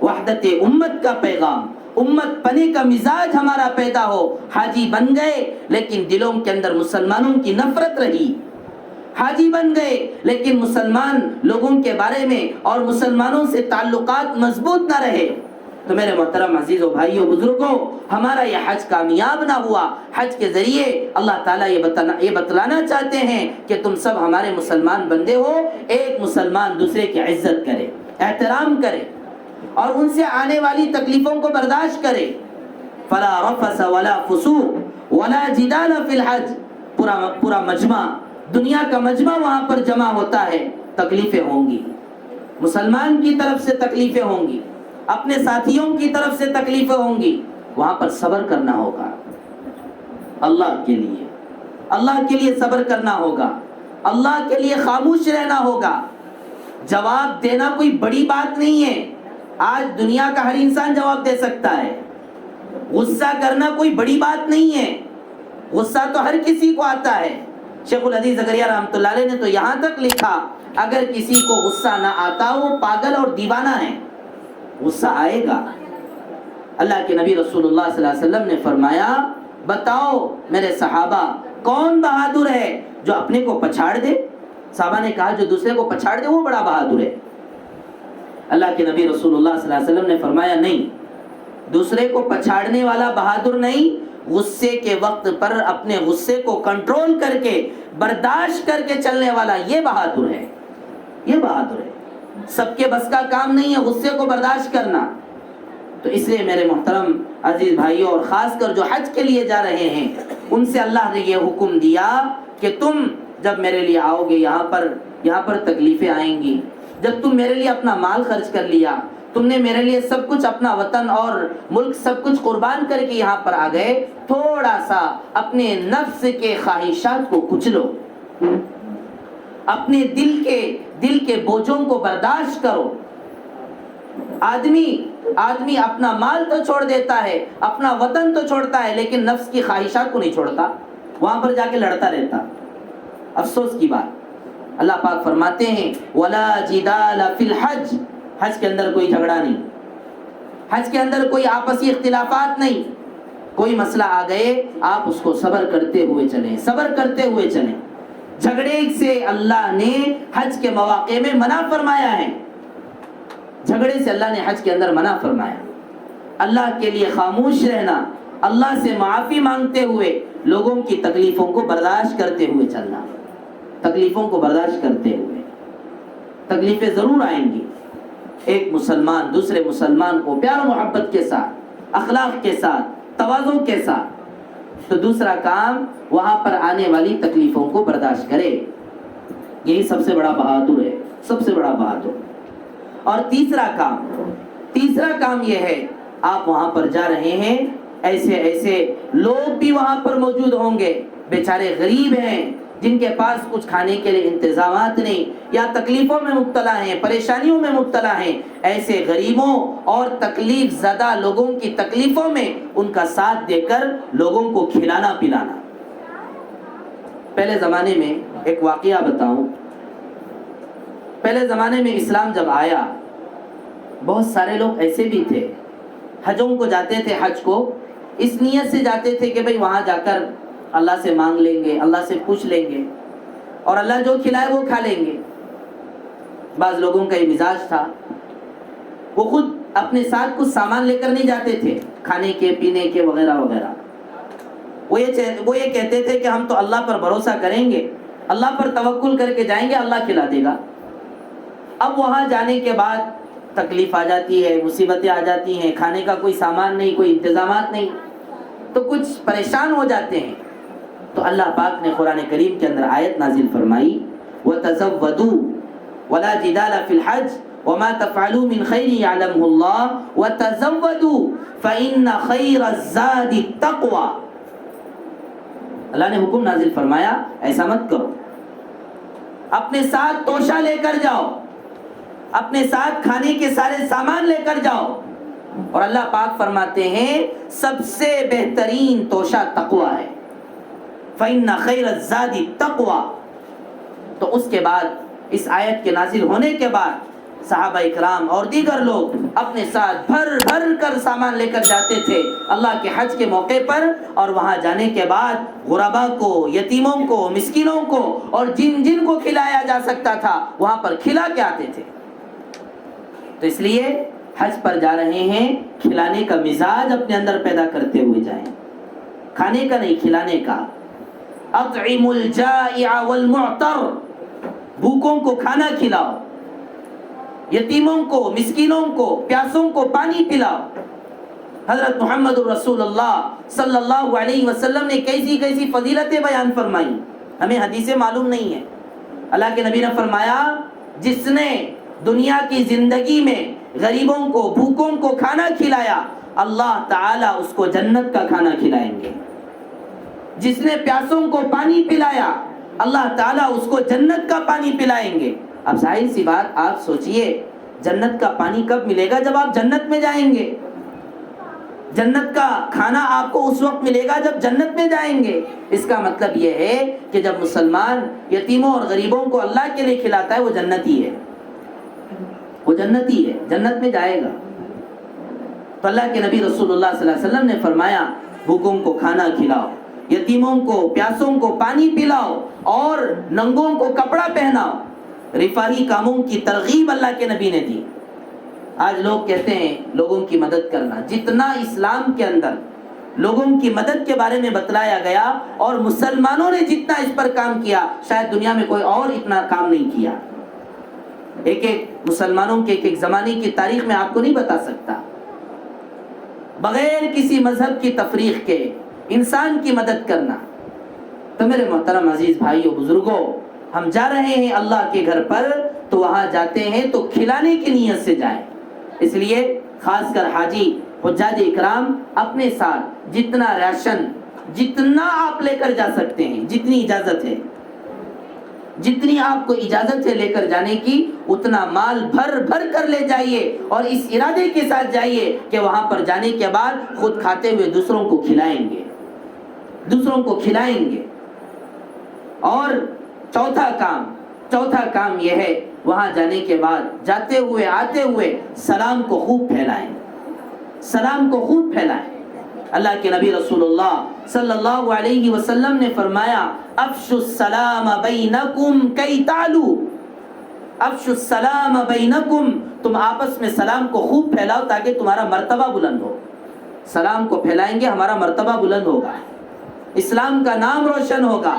وحدت امت کا پیغام، امت پنے کا مزاج ہمارا پیدا ہو۔ حاجی بن گئے لیکن دلوں کے اندر مسلمانوں کی نفرت رہی، حاجی بن گئے لیکن مسلمان لوگوں کے بارے میں اور مسلمانوں سے تعلقات مضبوط نہ رہے، تو میرے محترم عزیزوں، بھائیوں، بزرگوں، ہمارا یہ حج کامیاب نہ ہوا۔ حج کے ذریعے اللہ تعالیٰ یہ بتلانا چاہتے ہیں کہ تم سب ہمارے مسلمان بندے ہو، ایک مسلمان دوسرے کی عزت کرے، احترام کرے اور ان سے آنے والی تکلیفوں کو برداشت کرے۔ فلا رفث ولا فسوق ولا جدال فی الحج، پورا مجمع، دنیا کا مجمع وہاں پر جمع ہوتا ہے، تکلیفیں ہوں گی، مسلمان کی طرف سے تکلیفیں ہوں گی، اپنے ساتھیوں کی طرف سے تکلیفیں ہوں گی، وہاں پر صبر کرنا ہوگا، اللہ کے لیے صبر کرنا ہوگا، اللہ کے لیے خاموش رہنا ہوگا۔ جواب دینا کوئی بڑی بات نہیں ہے، آج دنیا کا ہر انسان جواب دے سکتا ہے۔ غصہ کرنا کوئی بڑی بات نہیں ہے، غصہ تو ہر کسی کو آتا ہے۔ شیخ الحدیث زکریہ رحمۃ اللہ علیہ نے تو یہاں تک لکھا، اگر کسی کو غصہ نہ آتا وہ پاگل اور دیوانہ ہے، غصہ آئے گا۔ اللہ کے نبی رسول اللہ صلی اللہ علیہ وسلم نے فرمایا، بتاؤ میرے صحابہ کون بہادر ہے جو اپنے کو پچھاڑ دے؟ صحابہ نے کہا جو دوسرے کو پچھاڑ دے وہ بڑا بہادر ہے۔ اللہ کے نبی رسول اللہ صلی اللہ علیہ وسلم نے فرمایا، نہیں، دوسرے کو پچھاڑنے والا بہادر نہیں، غصے کے وقت پر اپنے غصے کو کنٹرول کر کے برداشت کر کے چلنے والا یہ بہادر ہے، یہ بہادر ہے۔ سب کے بس کا کام نہیں ہے غصے کو برداشت کرنا۔ تو اس لیے میرے محترم عزیز بھائیوں، اور خاص کر جو حج کے لیے جا رہے ہیں، ان سے اللہ نے یہ حکم دیا کہ تم جب میرے لیے آؤ گے، یہاں پر تکلیفیں آئیں گی۔ جب تم میرے لیے اپنا مال خرچ کر لیا، تم نے میرے لیے سب کچھ، اپنا وطن اور ملک سب کچھ قربان کر کے یہاں پر آ گئے، تھوڑا سا اپنے نفس کے خواہشات کو کچلو، اپنے دل کے بوجھوں کو برداشت کرو۔ آدمی اپنا مال تو چھوڑ دیتا ہے، اپنا وطن تو چھوڑتا ہے، لیکن نفس کی خواہشات کو نہیں چھوڑتا، وہاں پر جا کے لڑتا رہتا۔ افسوس کی بات، اللہ پاک فرماتے ہیں وَلَا جِدَالَ فِي الْحَجِّ، حج کے اندر کوئی جھگڑا نہیں، حج کے اندر کوئی آپسی اختلافات نہیں۔ کوئی مسئلہ آ گئے، آپ اس کو صبر کرتے ہوئے چلیں۔ جھگڑے سے اللہ نے حج کے مواقع میں منع فرمایا ہے، جھگڑے سے اللہ نے حج کے اندر منع فرمایا۔ اللہ کے لیے خاموش رہنا، اللہ سے معافی مانگتے ہوئے، لوگوں کی تکلیفوں کو برداشت کرتے ہوئے چلنا، تکلیفوں کو برداشت کرتے ہوئے۔ تکلیفیں ضرور آئیں گی، ایک مسلمان دوسرے مسلمان کو پیار و محبت کے ساتھ، اخلاق کے ساتھ، تواضع کے ساتھ، تو دوسرا کام وہاں پر آنے والی تکلیفوں کو برداشت کرے، یہی سب سے بڑا بہادر ہے، سب سے بڑا بہادر۔ اور تیسرا کام یہ ہے، آپ وہاں پر جا رہے ہیں، ایسے لوگ بھی وہاں پر موجود ہوں گے، بیچارے غریب ہیں، جن کے پاس کچھ کھانے کے لیے انتظامات نہیں، یا تکلیفوں میں مبتلا ہیں، پریشانیوں میں مبتلا ہیں۔ ایسے غریبوں اور تکلیف زدہ لوگوں کی تکلیفوں میں ان کا ساتھ دے کر لوگوں کو کھلانا پلانا۔ پہلے زمانے میں ایک واقعہ بتاؤں، پہلے زمانے میں اسلام جب آیا، بہت سارے لوگ ایسے بھی تھے، حجوں کو جاتے تھے، حج کو اس نیت سے جاتے تھے کہ بھئی وہاں جا کر اللہ سے مانگ لیں گے، اللہ سے پوچھ لیں گے، اور اللہ جو کھلائے وہ کھا لیں گے۔ بعض لوگوں کا یہ مزاج تھا، وہ خود اپنے ساتھ کچھ سامان لے کر نہیں جاتے تھے، کھانے کے، پینے کے، وغیرہ وغیرہ۔ وہ یہ کہتے تھے کہ ہم تو اللہ پر بھروسہ کریں گے، اللہ پر توکل کر کے جائیں گے، اللہ کھلا دے گا۔ اب وہاں جانے کے بعد تکلیف آ جاتی ہے، مصیبتیں آ جاتی ہیں، کھانے کا کوئی سامان نہیں، کوئی انتظامات نہیں، تو کچھ پریشان ہو جاتے ہیں۔ تو اللہ پاک نے قرآن کریم کے اندر آیت نازل فرمائی، وَتَزَوَّدُوا وَلَا جِدَالَ فِي الْحَجِّ وَمَا تَفْعَلُوا مِنْ خَيْرٍ يَعْلَمْهُ اللَّهُ وَتَزَوَّدُوا فَإِنَّ خَيْرَ الزَّادِ التَّقْوَىٰ۔ اللہ نے حکم نازل فرمایا ایسا مت کرو، اپنے ساتھ توشہ لے کر جاؤ، اپنے ساتھ کھانے کے سارے سامان لے کر جاؤ، اور اللہ پاک فرماتے ہیں سب سے بہترین توشہ تقویٰ ہے، فَإِنَّ خَيْرَ الزَّادِ التَّقْوَىٰ۔ تو اس کے بعد، اس آیت کے نازل ہونے کے بعد صحابہ اکرام اور دیگر لوگ اپنے ساتھ بھر بھر کر سامان لے کر جاتے تھے اللہ کے حج کے موقع پر، اور وہاں جانے کے بعد غربا کو، یتیموں کو، مسکینوں کو اور جن جن کو کھلایا جا سکتا تھا وہاں پر کھلا کے آتے تھے۔ تو اس لیے حج پر جا رہے ہیں، کھلانے کا مزاج اپنے اندر پیدا کرتے ہوئے جائیں، کھانے کا نہیں کھلانے کا۔ اطعم الجائع والمعتر، بھوکوں کو کھانا کھلاؤ، یتیموں کو، مسکینوں کو، پیاسوں کو پانی پلاؤ۔ حضرت محمد رسول اللہ صلی اللہ علیہ وسلم نے کیسی کیسی فضیلتیں بیان فرمائی، ہمیں حدیثیں معلوم نہیں ہیں۔ اللہ کے نبی نے فرمایا جس نے دنیا کی زندگی میں غریبوں کو، بھوکوں کو کھانا کھلایا، اللہ تعالیٰ اس کو جنت کا کھانا کھلائیں گے۔ جس نے پیاسوں کو پانی پلایا، اللہ تعالیٰ اس کو جنت کا پانی پلائیں گے۔ اب ظاہر سی بات آپ سوچئے، جنت کا پانی کب ملے گا؟ جب آپ جنت میں جائیں گے۔ جنت کا کھانا آپ کو اس وقت ملے گا جب جنت میں جائیں گے۔ اس کا مطلب یہ ہے کہ جب مسلمان یتیموں اور غریبوں کو اللہ کے لیے کھلاتا ہے وہ جنتی ہے، وہ جنتی ہے، جنت میں جائے گا۔ تو اللہ کے نبی رسول اللہ صلی اللہ علیہ وسلم نے فرمایا بھوکوں کو کھانا کھلاؤ، یتیموں کو، پیاسوں کو پانی پلاؤ اور ننگوں کو کپڑا پہناؤ۔ رفاہی کاموں کی ترغیب اللہ کے نبی نے دی۔ آج لوگ کہتے ہیں لوگوں کی مدد کرنا، جتنا اسلام کے اندر لوگوں کی مدد کے بارے میں بتلایا گیا اور مسلمانوں نے جتنا اس پر کام کیا، شاید دنیا میں کوئی اور اتنا کام نہیں کیا۔ ایک ایک مسلمانوں کے ایک زمانے کی تاریخ میں آپ کو نہیں بتا سکتا۔ بغیر کسی مذہب کی تفریق کے انسان کی مدد کرنا۔ تو میرے محترم عزیز بھائیوں، بزرگوں، ہم جا رہے ہیں اللہ کے گھر پر، تو وہاں جاتے ہیں تو کھلانے کی نیت سے جائیں۔ اس لیے خاص کر حاجی حجاج اکرام اپنے ساتھ جتنا راشن، جتنا آپ لے کر جا سکتے ہیں، جتنی اجازت ہے، جتنی آپ کو اجازت ہے لے کر جانے کی، اتنا مال بھر بھر کر لے جائیے، اور اس ارادے کے ساتھ جائیے کہ وہاں پر جانے کے بعد خود کھاتے ہوئے دوسروں کو کھلائیں گے، دوسروں کو کھلائیں گے۔ اور چوتھا کام یہ ہے، وہاں جانے کے بعد جاتے ہوئے آتے ہوئے سلام کو خوب پھیلائیں، سلام کو خوب پھیلائیں۔ اللہ کے نبی رسول اللہ صلی اللہ علیہ وسلم نے فرمایا افشوا السلام بینکم کی تعلو، افشوا السلام بینکم، تم آپس میں سلام کو خوب پھیلاؤ تاکہ تمہارا مرتبہ بلند ہو۔ سلام کو پھیلائیں گے ہمارا مرتبہ بلند ہوگا، اسلام کا نام روشن ہوگا،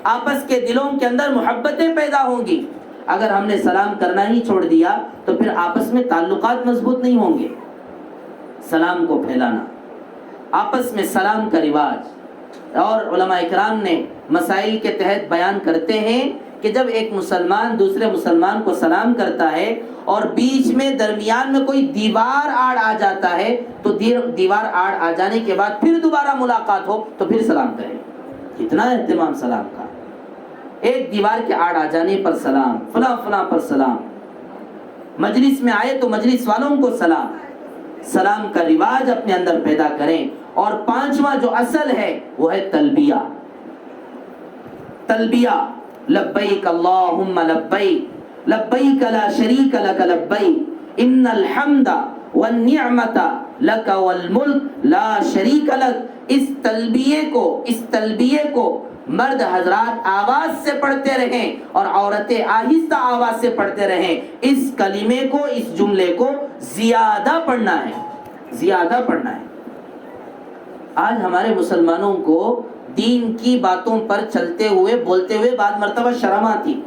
آپس کے دلوں کے اندر محبتیں پیدا ہوں گی۔ اگر ہم نے سلام کرنا ہی چھوڑ دیا تو پھر آپس میں تعلقات مضبوط نہیں ہوں گے۔ سلام کو پھیلانا، آپس میں سلام کا رواج، اور علماء اکرام نے مسائل کے تحت بیان کرتے ہیں کہ جب ایک مسلمان دوسرے مسلمان کو سلام کرتا ہے اور بیچ میں درمیان میں کوئی دیوار آڑ آ جاتا ہے، تو دیوار آڑ آ جانے کے بعد پھر دوبارہ ملاقات ہو تو پھر سلام کرے۔ اتنا اہتمام سلام کا، ایک دیوار کے آڑ آ جانے پر سلام، فلاں فلاں پر سلام، مجلس میں آئے تو مجلس والوں کو سلام، سلام کا رواج اپنے اندر پیدا کریں۔ اور پانچواں جو اصل ہے وہ ہے تلبیہ، تلبیہ، لبیک اللہم لبیک، لبیک لا شریک لک لبیک، ان الحمد والنعمت لک والملک لا شریک لک۔ اس تلبیے کو مرد حضرات آواز سے پڑھتے رہیں اور عورتیں آہستہ آواز سے پڑھتے رہیں۔ اس کلمے کو، اس جملے کو زیادہ پڑھنا ہے، زیادہ پڑھنا ہے۔ آج ہمارے مسلمانوں کو دین کی باتوں پر چلتے ہوئے بولتے ہوئے بعض مرتبہ شرم آتی،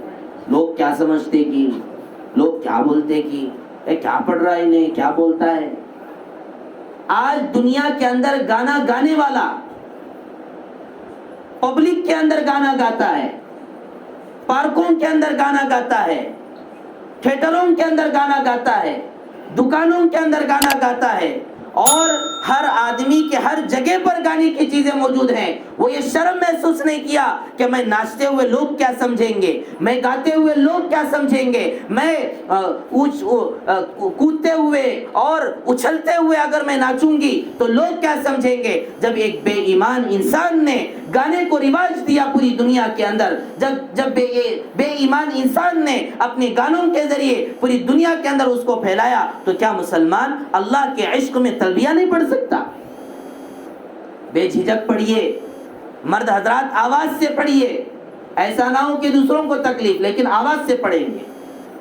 لوگ کیا سمجھتے کہ، لوگ کیا بولتے کہ، کیا پڑھ رہا ہے انہیں، کیا بولتا ہے۔ آج دنیا کے اندر گانا گانے والا پبلک کے اندر گانا گاتا ہے، پارکوں کے اندر گانا گاتا ہے، تھیٹروں کے اندر گانا گاتا ہے، دکانوں کے اندر گانا گاتا ہے، اور ہر آدمی کے ہر جگہ پر گانے کی چیزیں موجود ہیں، وہ یہ شرم محسوس نہیں کیا کہ میں ناچتے ہوئے لوگ کیا سمجھیں گے، میں گاتے ہوئے لوگ کیا سمجھیں گے، میں کودتے ہوئے اور اچھلتے ہوئے اگر میں ناچوں گی تو لوگ کیا سمجھیں گے۔ جب ایک بے ایمان انسان نے گانے کو رواج دیا پوری دنیا کے اندر، جب بے ایمان انسان نے اپنے گانوں کے ذریعے پوری دنیا کے اندر اس کو پھیلایا، تو کیا مسلمان اللہ کے عشق میں تلبیہ نہیں پڑھ سکتا؟ بے جھجک پڑھیے، مرد حضرات آواز سے پڑھیے، ایسا نہ ہو کہ دوسروں کو تکلیف، لیکن آواز سے پڑھیں گے۔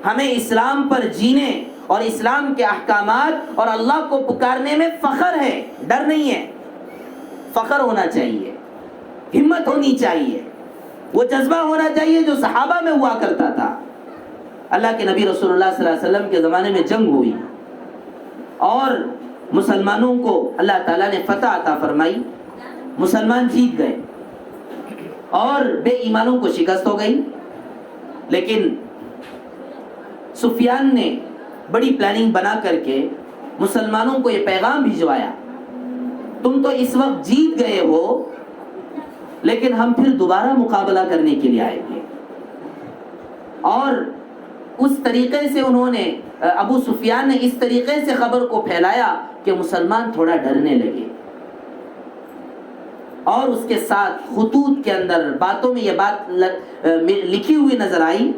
ہمیں اسلام پر جینے اور اسلام کے احکامات اور اللہ کو پکارنے میں فخر ہے، ڈر نہیں ہے۔ فخر ہونا چاہیے، ہمت ہونی چاہیے، وہ جذبہ ہونا چاہیے جو صحابہ میں ہوا کرتا تھا۔ اللہ کے نبی رسول اللہ صلی اللہ علیہ وسلم کے زمانے میں جنگ ہوئی اور مسلمانوں کو اللہ تعالیٰ نے فتح عطا فرمائی، مسلمان جیت گئے اور بے ایمانوں کو شکست ہو گئی۔ لیکن سفیان نے بڑی پلاننگ بنا کر کے مسلمانوں کو یہ پیغام بھجوایا، تم تو اس وقت جیت گئے ہو لیکن ہم پھر دوبارہ مقابلہ کرنے کے لیے آئیں گے۔ اور اس طریقے سے انہوں نے، ابو سفیان نے اس طریقے سے خبر کو پھیلایا کہ مسلمان تھوڑا ڈرنے لگے، اور اس کے ساتھ خطوط کے اندر باتوں میں یہ بات لکھی ہوئی نظر آئی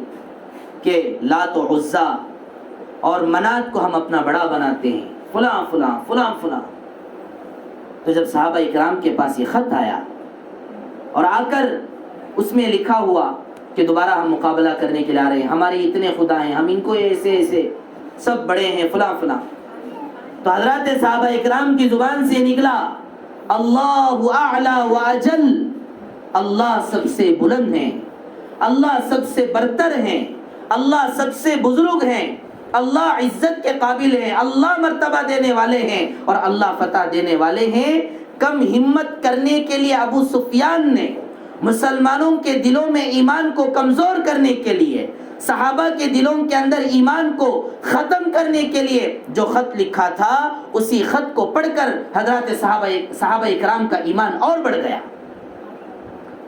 کہ لات و عزا اور منات کو ہم اپنا بڑا بناتے ہیں، فلاں فلاں فلاں فلاں۔ تو جب صحابہ اکرام کے پاس یہ خط آیا اور آ کر اس میں لکھا ہوا کہ دوبارہ ہم مقابلہ کرنے کے لیے آ رہے ہیں، ہمارے اتنے خدا ہیں، ہم ان کو ایسے ایسے سب بڑے ہیں، فلاں فلاں، تو حضرات صحابہ اکرام کی زبان سے نکلا اللہ اعلی و اجل، اللہ سب سے بلند ہیں، اللہ سب سے برتر ہیں، اللہ سب سے بزرگ ہیں، اللہ عزت کے قابل ہیں، اللہ مرتبہ دینے والے ہیں اور اللہ فتح دینے والے ہیں۔ کم ہمت کرنے کے لیے ابو سفیان نے مسلمانوں کے دلوں میں ایمان کو کمزور کرنے کے لیے، صحابہ کے دلوں کے اندر ایمان کو ختم کرنے کے لیے جو خط لکھا تھا، اسی خط کو پڑھ کر حضرات صحابہ اکرام کا ایمان اور بڑھ گیا،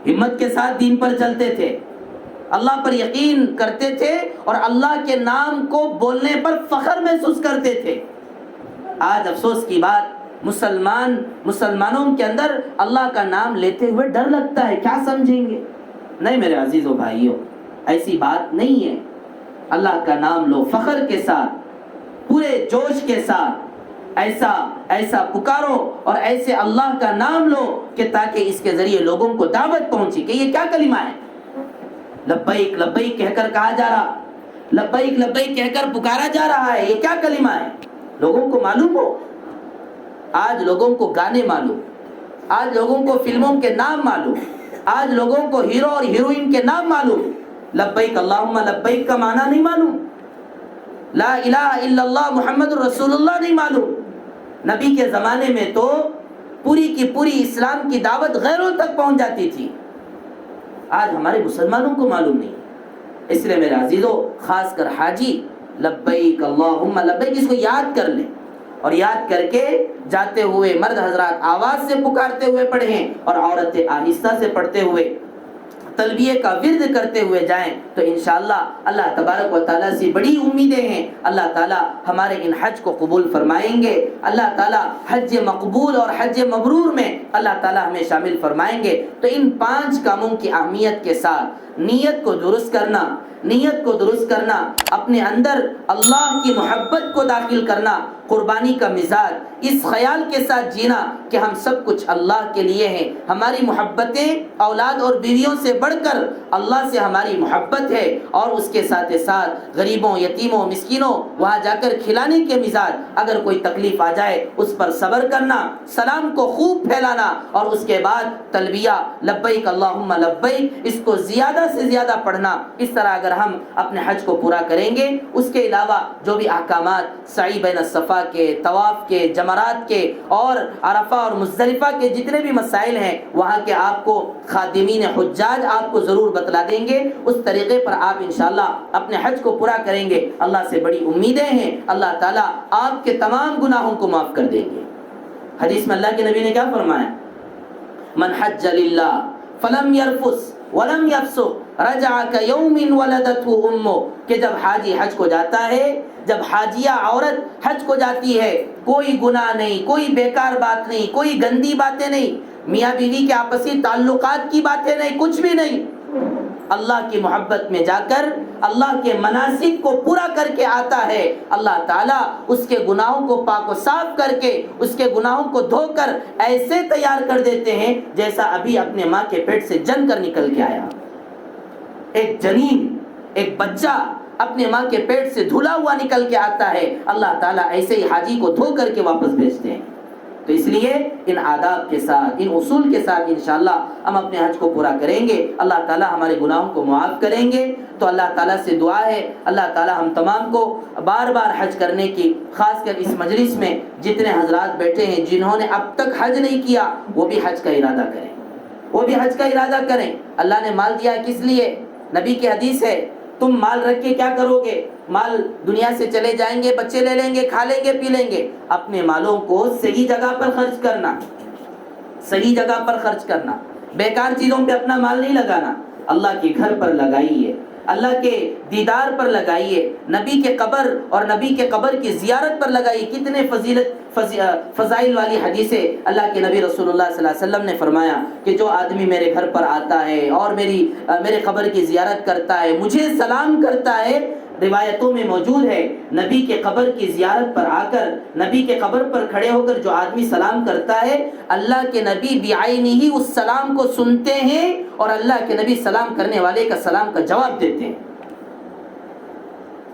ہمت کے ساتھ دین پر چلتے تھے، اللہ پر یقین کرتے تھے اور اللہ کے نام کو بولنے پر فخر محسوس کرتے تھے۔ آج افسوس کی بات، مسلمانوں کے اندر اللہ کا نام لیتے ہوئے ڈر لگتا ہے، کیا سمجھیں گے؟ نہیں میرے عزیزو بھائیو، ایسی بات نہیں ہے۔ اللہ کا نام لو فخر کے ساتھ، پورے جوش کے ساتھ، ایسا پکارو اور ایسے اللہ کا نام لو کہ تاکہ اس کے ذریعے لوگوں کو دعوت پہنچے کہ یہ کیا کلمہ ہے۔ لبیک لبیک کہہ کر کہا جا رہا، لبیک لبیک کہہ کر پکارا جا رہا ہے، یہ کیا کلمہ ہے؟ لوگوں کو معلوم ہو۔ آج لوگوں کو گانے معلوم، آج لوگوں کو فلموں کے نام معلوم، آج لوگوں کو ہیرو اور ہیروئن کے نام معلوم، لبیک اللہم لبیک کا معنی نہیں معلوم، لا الہ الا اللہ محمد رسول اللہ نہیں معلوم۔ نبی کے زمانے میں تو پوری کی پوری اسلام کی دعوت غیروں تک پہنچ جاتی تھی، آج ہمارے مسلمانوں کو معلوم نہیں۔ اس لیے میرے عزیزو، خاص کر حاجی لبیک اللہم لبیک اس کو یاد کر لیں، اور یاد کر کے جاتے ہوئے مرد حضرات آواز سے پکارتے ہوئے پڑھیں اور عورتیں آہستہ سے پڑھتے ہوئے تلبیہ کا ورد کرتے ہوئے جائیں، تو انشاءاللہ اللہ تبارک و تعالیٰ سے بڑی امیدیں ہیں، اللہ تعالیٰ ہمارے ان حج کو قبول فرمائیں گے، اللہ تعالیٰ حج مقبول اور حج مبرور میں اللہ تعالیٰ ہمیں شامل فرمائیں گے۔ تو ان 5 کاموں کی اہمیت کے ساتھ نیت کو درست کرنا، اپنے اندر اللہ کی محبت کو داخل کرنا، قربانی کا مزاج، اس خیال کے ساتھ جینا کہ ہم سب کچھ اللہ کے لیے ہیں، ہماری محبتیں اولاد اور بیویوں سے بڑھ کر اللہ سے ہماری محبت ہے، اور اس کے ساتھ ساتھ غریبوں، یتیموں، مسکینوں وہاں جا کر کھلانے کے مزاج، اگر کوئی تکلیف آ جائے اس پر صبر کرنا، سلام کو خوب پھیلانا، اور اس کے بعد تلبیہ لبیک اللہم لبیک اس کو زیادہ سے زیادہ پڑھنا۔ اس طرح اگر ہم اپنے حج کو پورا کریں گے، اس کے علاوہ جو بھی احکامات سعی بین الصفا کے، طواف کے، جمرات کے اور عرفہ اور مزدلفہ کے جتنے بھی مسائل ہیں، وہاں کے آپ کو خادمین حجاج آپ کو ضرور بتلا دیں گے، اس طریقے پر آپ انشاءاللہ اپنے حج کو پورا کریں گے۔ اللہ سے بڑی امیدیں ہیں، اللہ تعالیٰ آپ کے تمام گناہوں کو معاف کر دیں گے۔ حدیث میں اللہ کے نبی نے کیا فرمایا؟ من حج للہ فلم یرفس ولم یفسق رجع کیوم ولدته امه، کہ جب حاجی حج کو جاتا ہے، جب حاجیہ عورت حج کو جاتی ہے، کوئی گناہ نہیں، کوئی بیکار بات نہیں، کوئی گندی باتیں نہیں، میاں بیوی کے آپسی تعلقات کی باتیں نہیں، کچھ بھی نہیں، اللہ کی محبت میں جا کر اللہ کے مناسک کو پورا کر کے آتا ہے، اللہ تعالیٰ اس کے گناہوں کو پاک و صاف کر کے، اس کے گناہوں کو دھو کر ایسے تیار کر دیتے ہیں جیسا ابھی اپنے ماں کے پیٹ سے جن کر نکل کے آیا۔ ایک جنین، ایک بچہ اپنے ماں کے پیٹ سے دھلا ہوا نکل کے آتا ہے، اللہ تعالیٰ ایسے ہی حاجی کو دھو کر کے واپس بھیجتے ہیں۔ تو اس لیے ان آداب کے ساتھ، ان اصول کے ساتھ انشاءاللہ ہم اپنے حج کو پورا کریں گے، اللہ تعالیٰ ہمارے گناہوں کو معاف کریں گے۔ تو اللہ تعالیٰ سے دعا ہے اللہ تعالیٰ ہم تمام کو بار بار حج کرنے کی، خاص کر اس مجلس میں جتنے حضرات بیٹھے ہیں جنہوں نے اب تک حج نہیں کیا وہ بھی حج کا ارادہ کریں، وہ بھی حج کا ارادہ کریں۔ اللہ نے مال دیا کس لیے؟ نبی کی حدیث ہے تم مال رکھ کے کیا کرو گے؟ مال دنیا سے چلے جائیں گے، بچے لے لیں گے، کھا لیں گے، پی لیں گے۔ اپنے مالوں کو صحیح جگہ پر خرچ کرنا، صحیح جگہ پر خرچ کرنا، بیکار چیزوں پہ اپنا مال نہیں لگانا، اللہ کے گھر پر لگائیے، اللہ کے دیدار پر لگائیے، نبی کے قبر اور نبی کے قبر کی زیارت پر لگائیے۔ کتنے فضائل والی حدیثیں اللہ کے نبی رسول اللہ صلی اللہ علیہ وسلم نے فرمایا کہ جو آدمی میرے گھر پر آتا ہے اور میرے قبر کی زیارت کرتا ہے، مجھے سلام کرتا ہے، روایتوں میں موجود ہے نبی کے قبر کی زیارت پر آ کر، نبی کے قبر پر کھڑے ہو کر جو آدمی سلام کرتا ہے، اللہ کے نبی بعینہ ہی اس سلام کو سنتے ہیں اور اللہ کے نبی سلام کرنے والے کا سلام کا جواب دیتے ہیں۔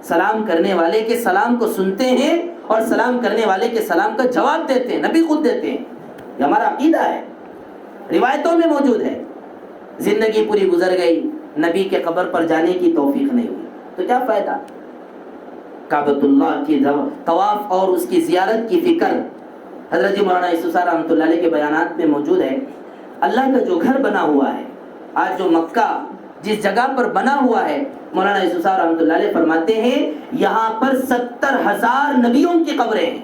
سلام کرنے والے کے سلام کو سنتے ہیں اور سلام کرنے والے کے سلام کا جواب دیتے ہیں، نبی خود دیتے ہیں۔ یہ ہمارا عقیدہ ہے، روایتوں میں موجود ہے۔ زندگی پوری گزر گئی، نبی کے قبر پر جانے کی توفیق نہیں ہوئی تو کیا فائدہ؟ کعبۃ اللہ کی طواف اور اس کی زیارت کی فکر حضرت جی مولانا یوسف صاحب رحمۃ اللہ علیہ کے بیانات میں موجود ہے۔ اللہ کا جو گھر بنا ہوا ہے، آج جو مکہ جس جگہ پر بنا ہوا ہے، مولانا یوسف صاحب رحمۃ اللہ علیہ فرماتے ہیں یہاں پر 70,000 نبیوں کی قبریں ہیں،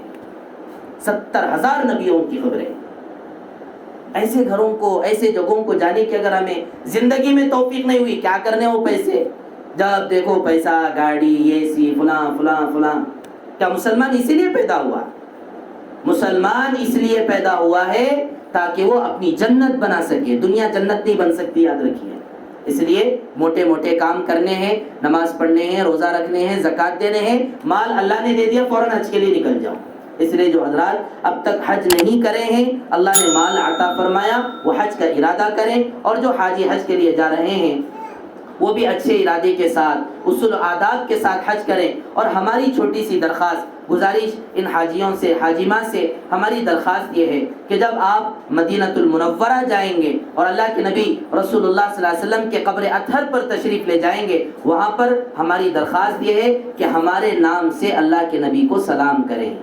70,000 نبیوں کی قبریں۔ ایسے گھروں کو، ایسے جگہوں کو جانے کی اگر ہمیں زندگی میں توفیق نہیں ہوئی، کیا کرنے وہ پیسے؟ جب دیکھو پیسہ، گاڑی، یہ سی، فلاں فلاں فلاں۔ کیا مسلمان اسی لیے پیدا ہوا؟ مسلمان اس لیے پیدا ہوا ہے تاکہ وہ اپنی جنت بنا سکے۔ دنیا جنت نہیں بن سکتی، یاد رکھیے۔ اس لیے موٹے موٹے کام کرنے ہیں، نماز پڑھنے ہیں، روزہ رکھنے ہیں، زکوٰۃ دینے ہیں، مال اللہ نے دے دیا فوراً حج کے لیے نکل جاؤ۔ اس لیے جو حضرات اب تک حج نہیں کرے ہیں، اللہ نے مال عطا فرمایا، وہ حج کا ارادہ کریں، اور جو حاجی حج کے لیے جا رہے ہیں وہ بھی اچھے ارادے کے ساتھ، اصول و آداب کے ساتھ حج کریں۔ اور ہماری چھوٹی سی درخواست، گزارش ان حاجیوں سے، حاجمہ سے ہماری درخواست یہ ہے کہ جب آپ مدینۃ المنورہ جائیں گے اور اللہ کے نبی رسول اللہ صلی اللہ علیہ وسلم کے قبر اطہر پر تشریف لے جائیں گے، وہاں پر ہماری درخواست یہ ہے کہ ہمارے نام سے اللہ کے نبی کو سلام کریں،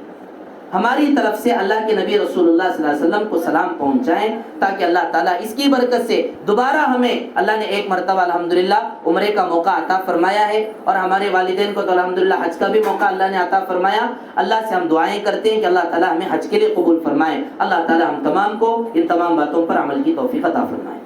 ہماری طرف سے اللہ کے نبی رسول اللہ صلی اللہ علیہ وسلم کو سلام پہنچائیں، تاکہ اللہ تعالیٰ اس کی برکت سے دوبارہ ہمیں، اللہ نے ایک مرتبہ الحمدللہ عمرے کا موقع عطا فرمایا ہے، اور ہمارے والدین کو تو الحمدللہ حج کا بھی موقع اللہ نے عطا فرمایا۔ اللہ سے ہم دعائیں کرتے ہیں کہ اللہ تعالیٰ ہمیں حج کے لیے قبول فرمائے، اللہ تعالیٰ ہم تمام کو ان تمام باتوں پر عمل کی توفیق عطا فرمائے۔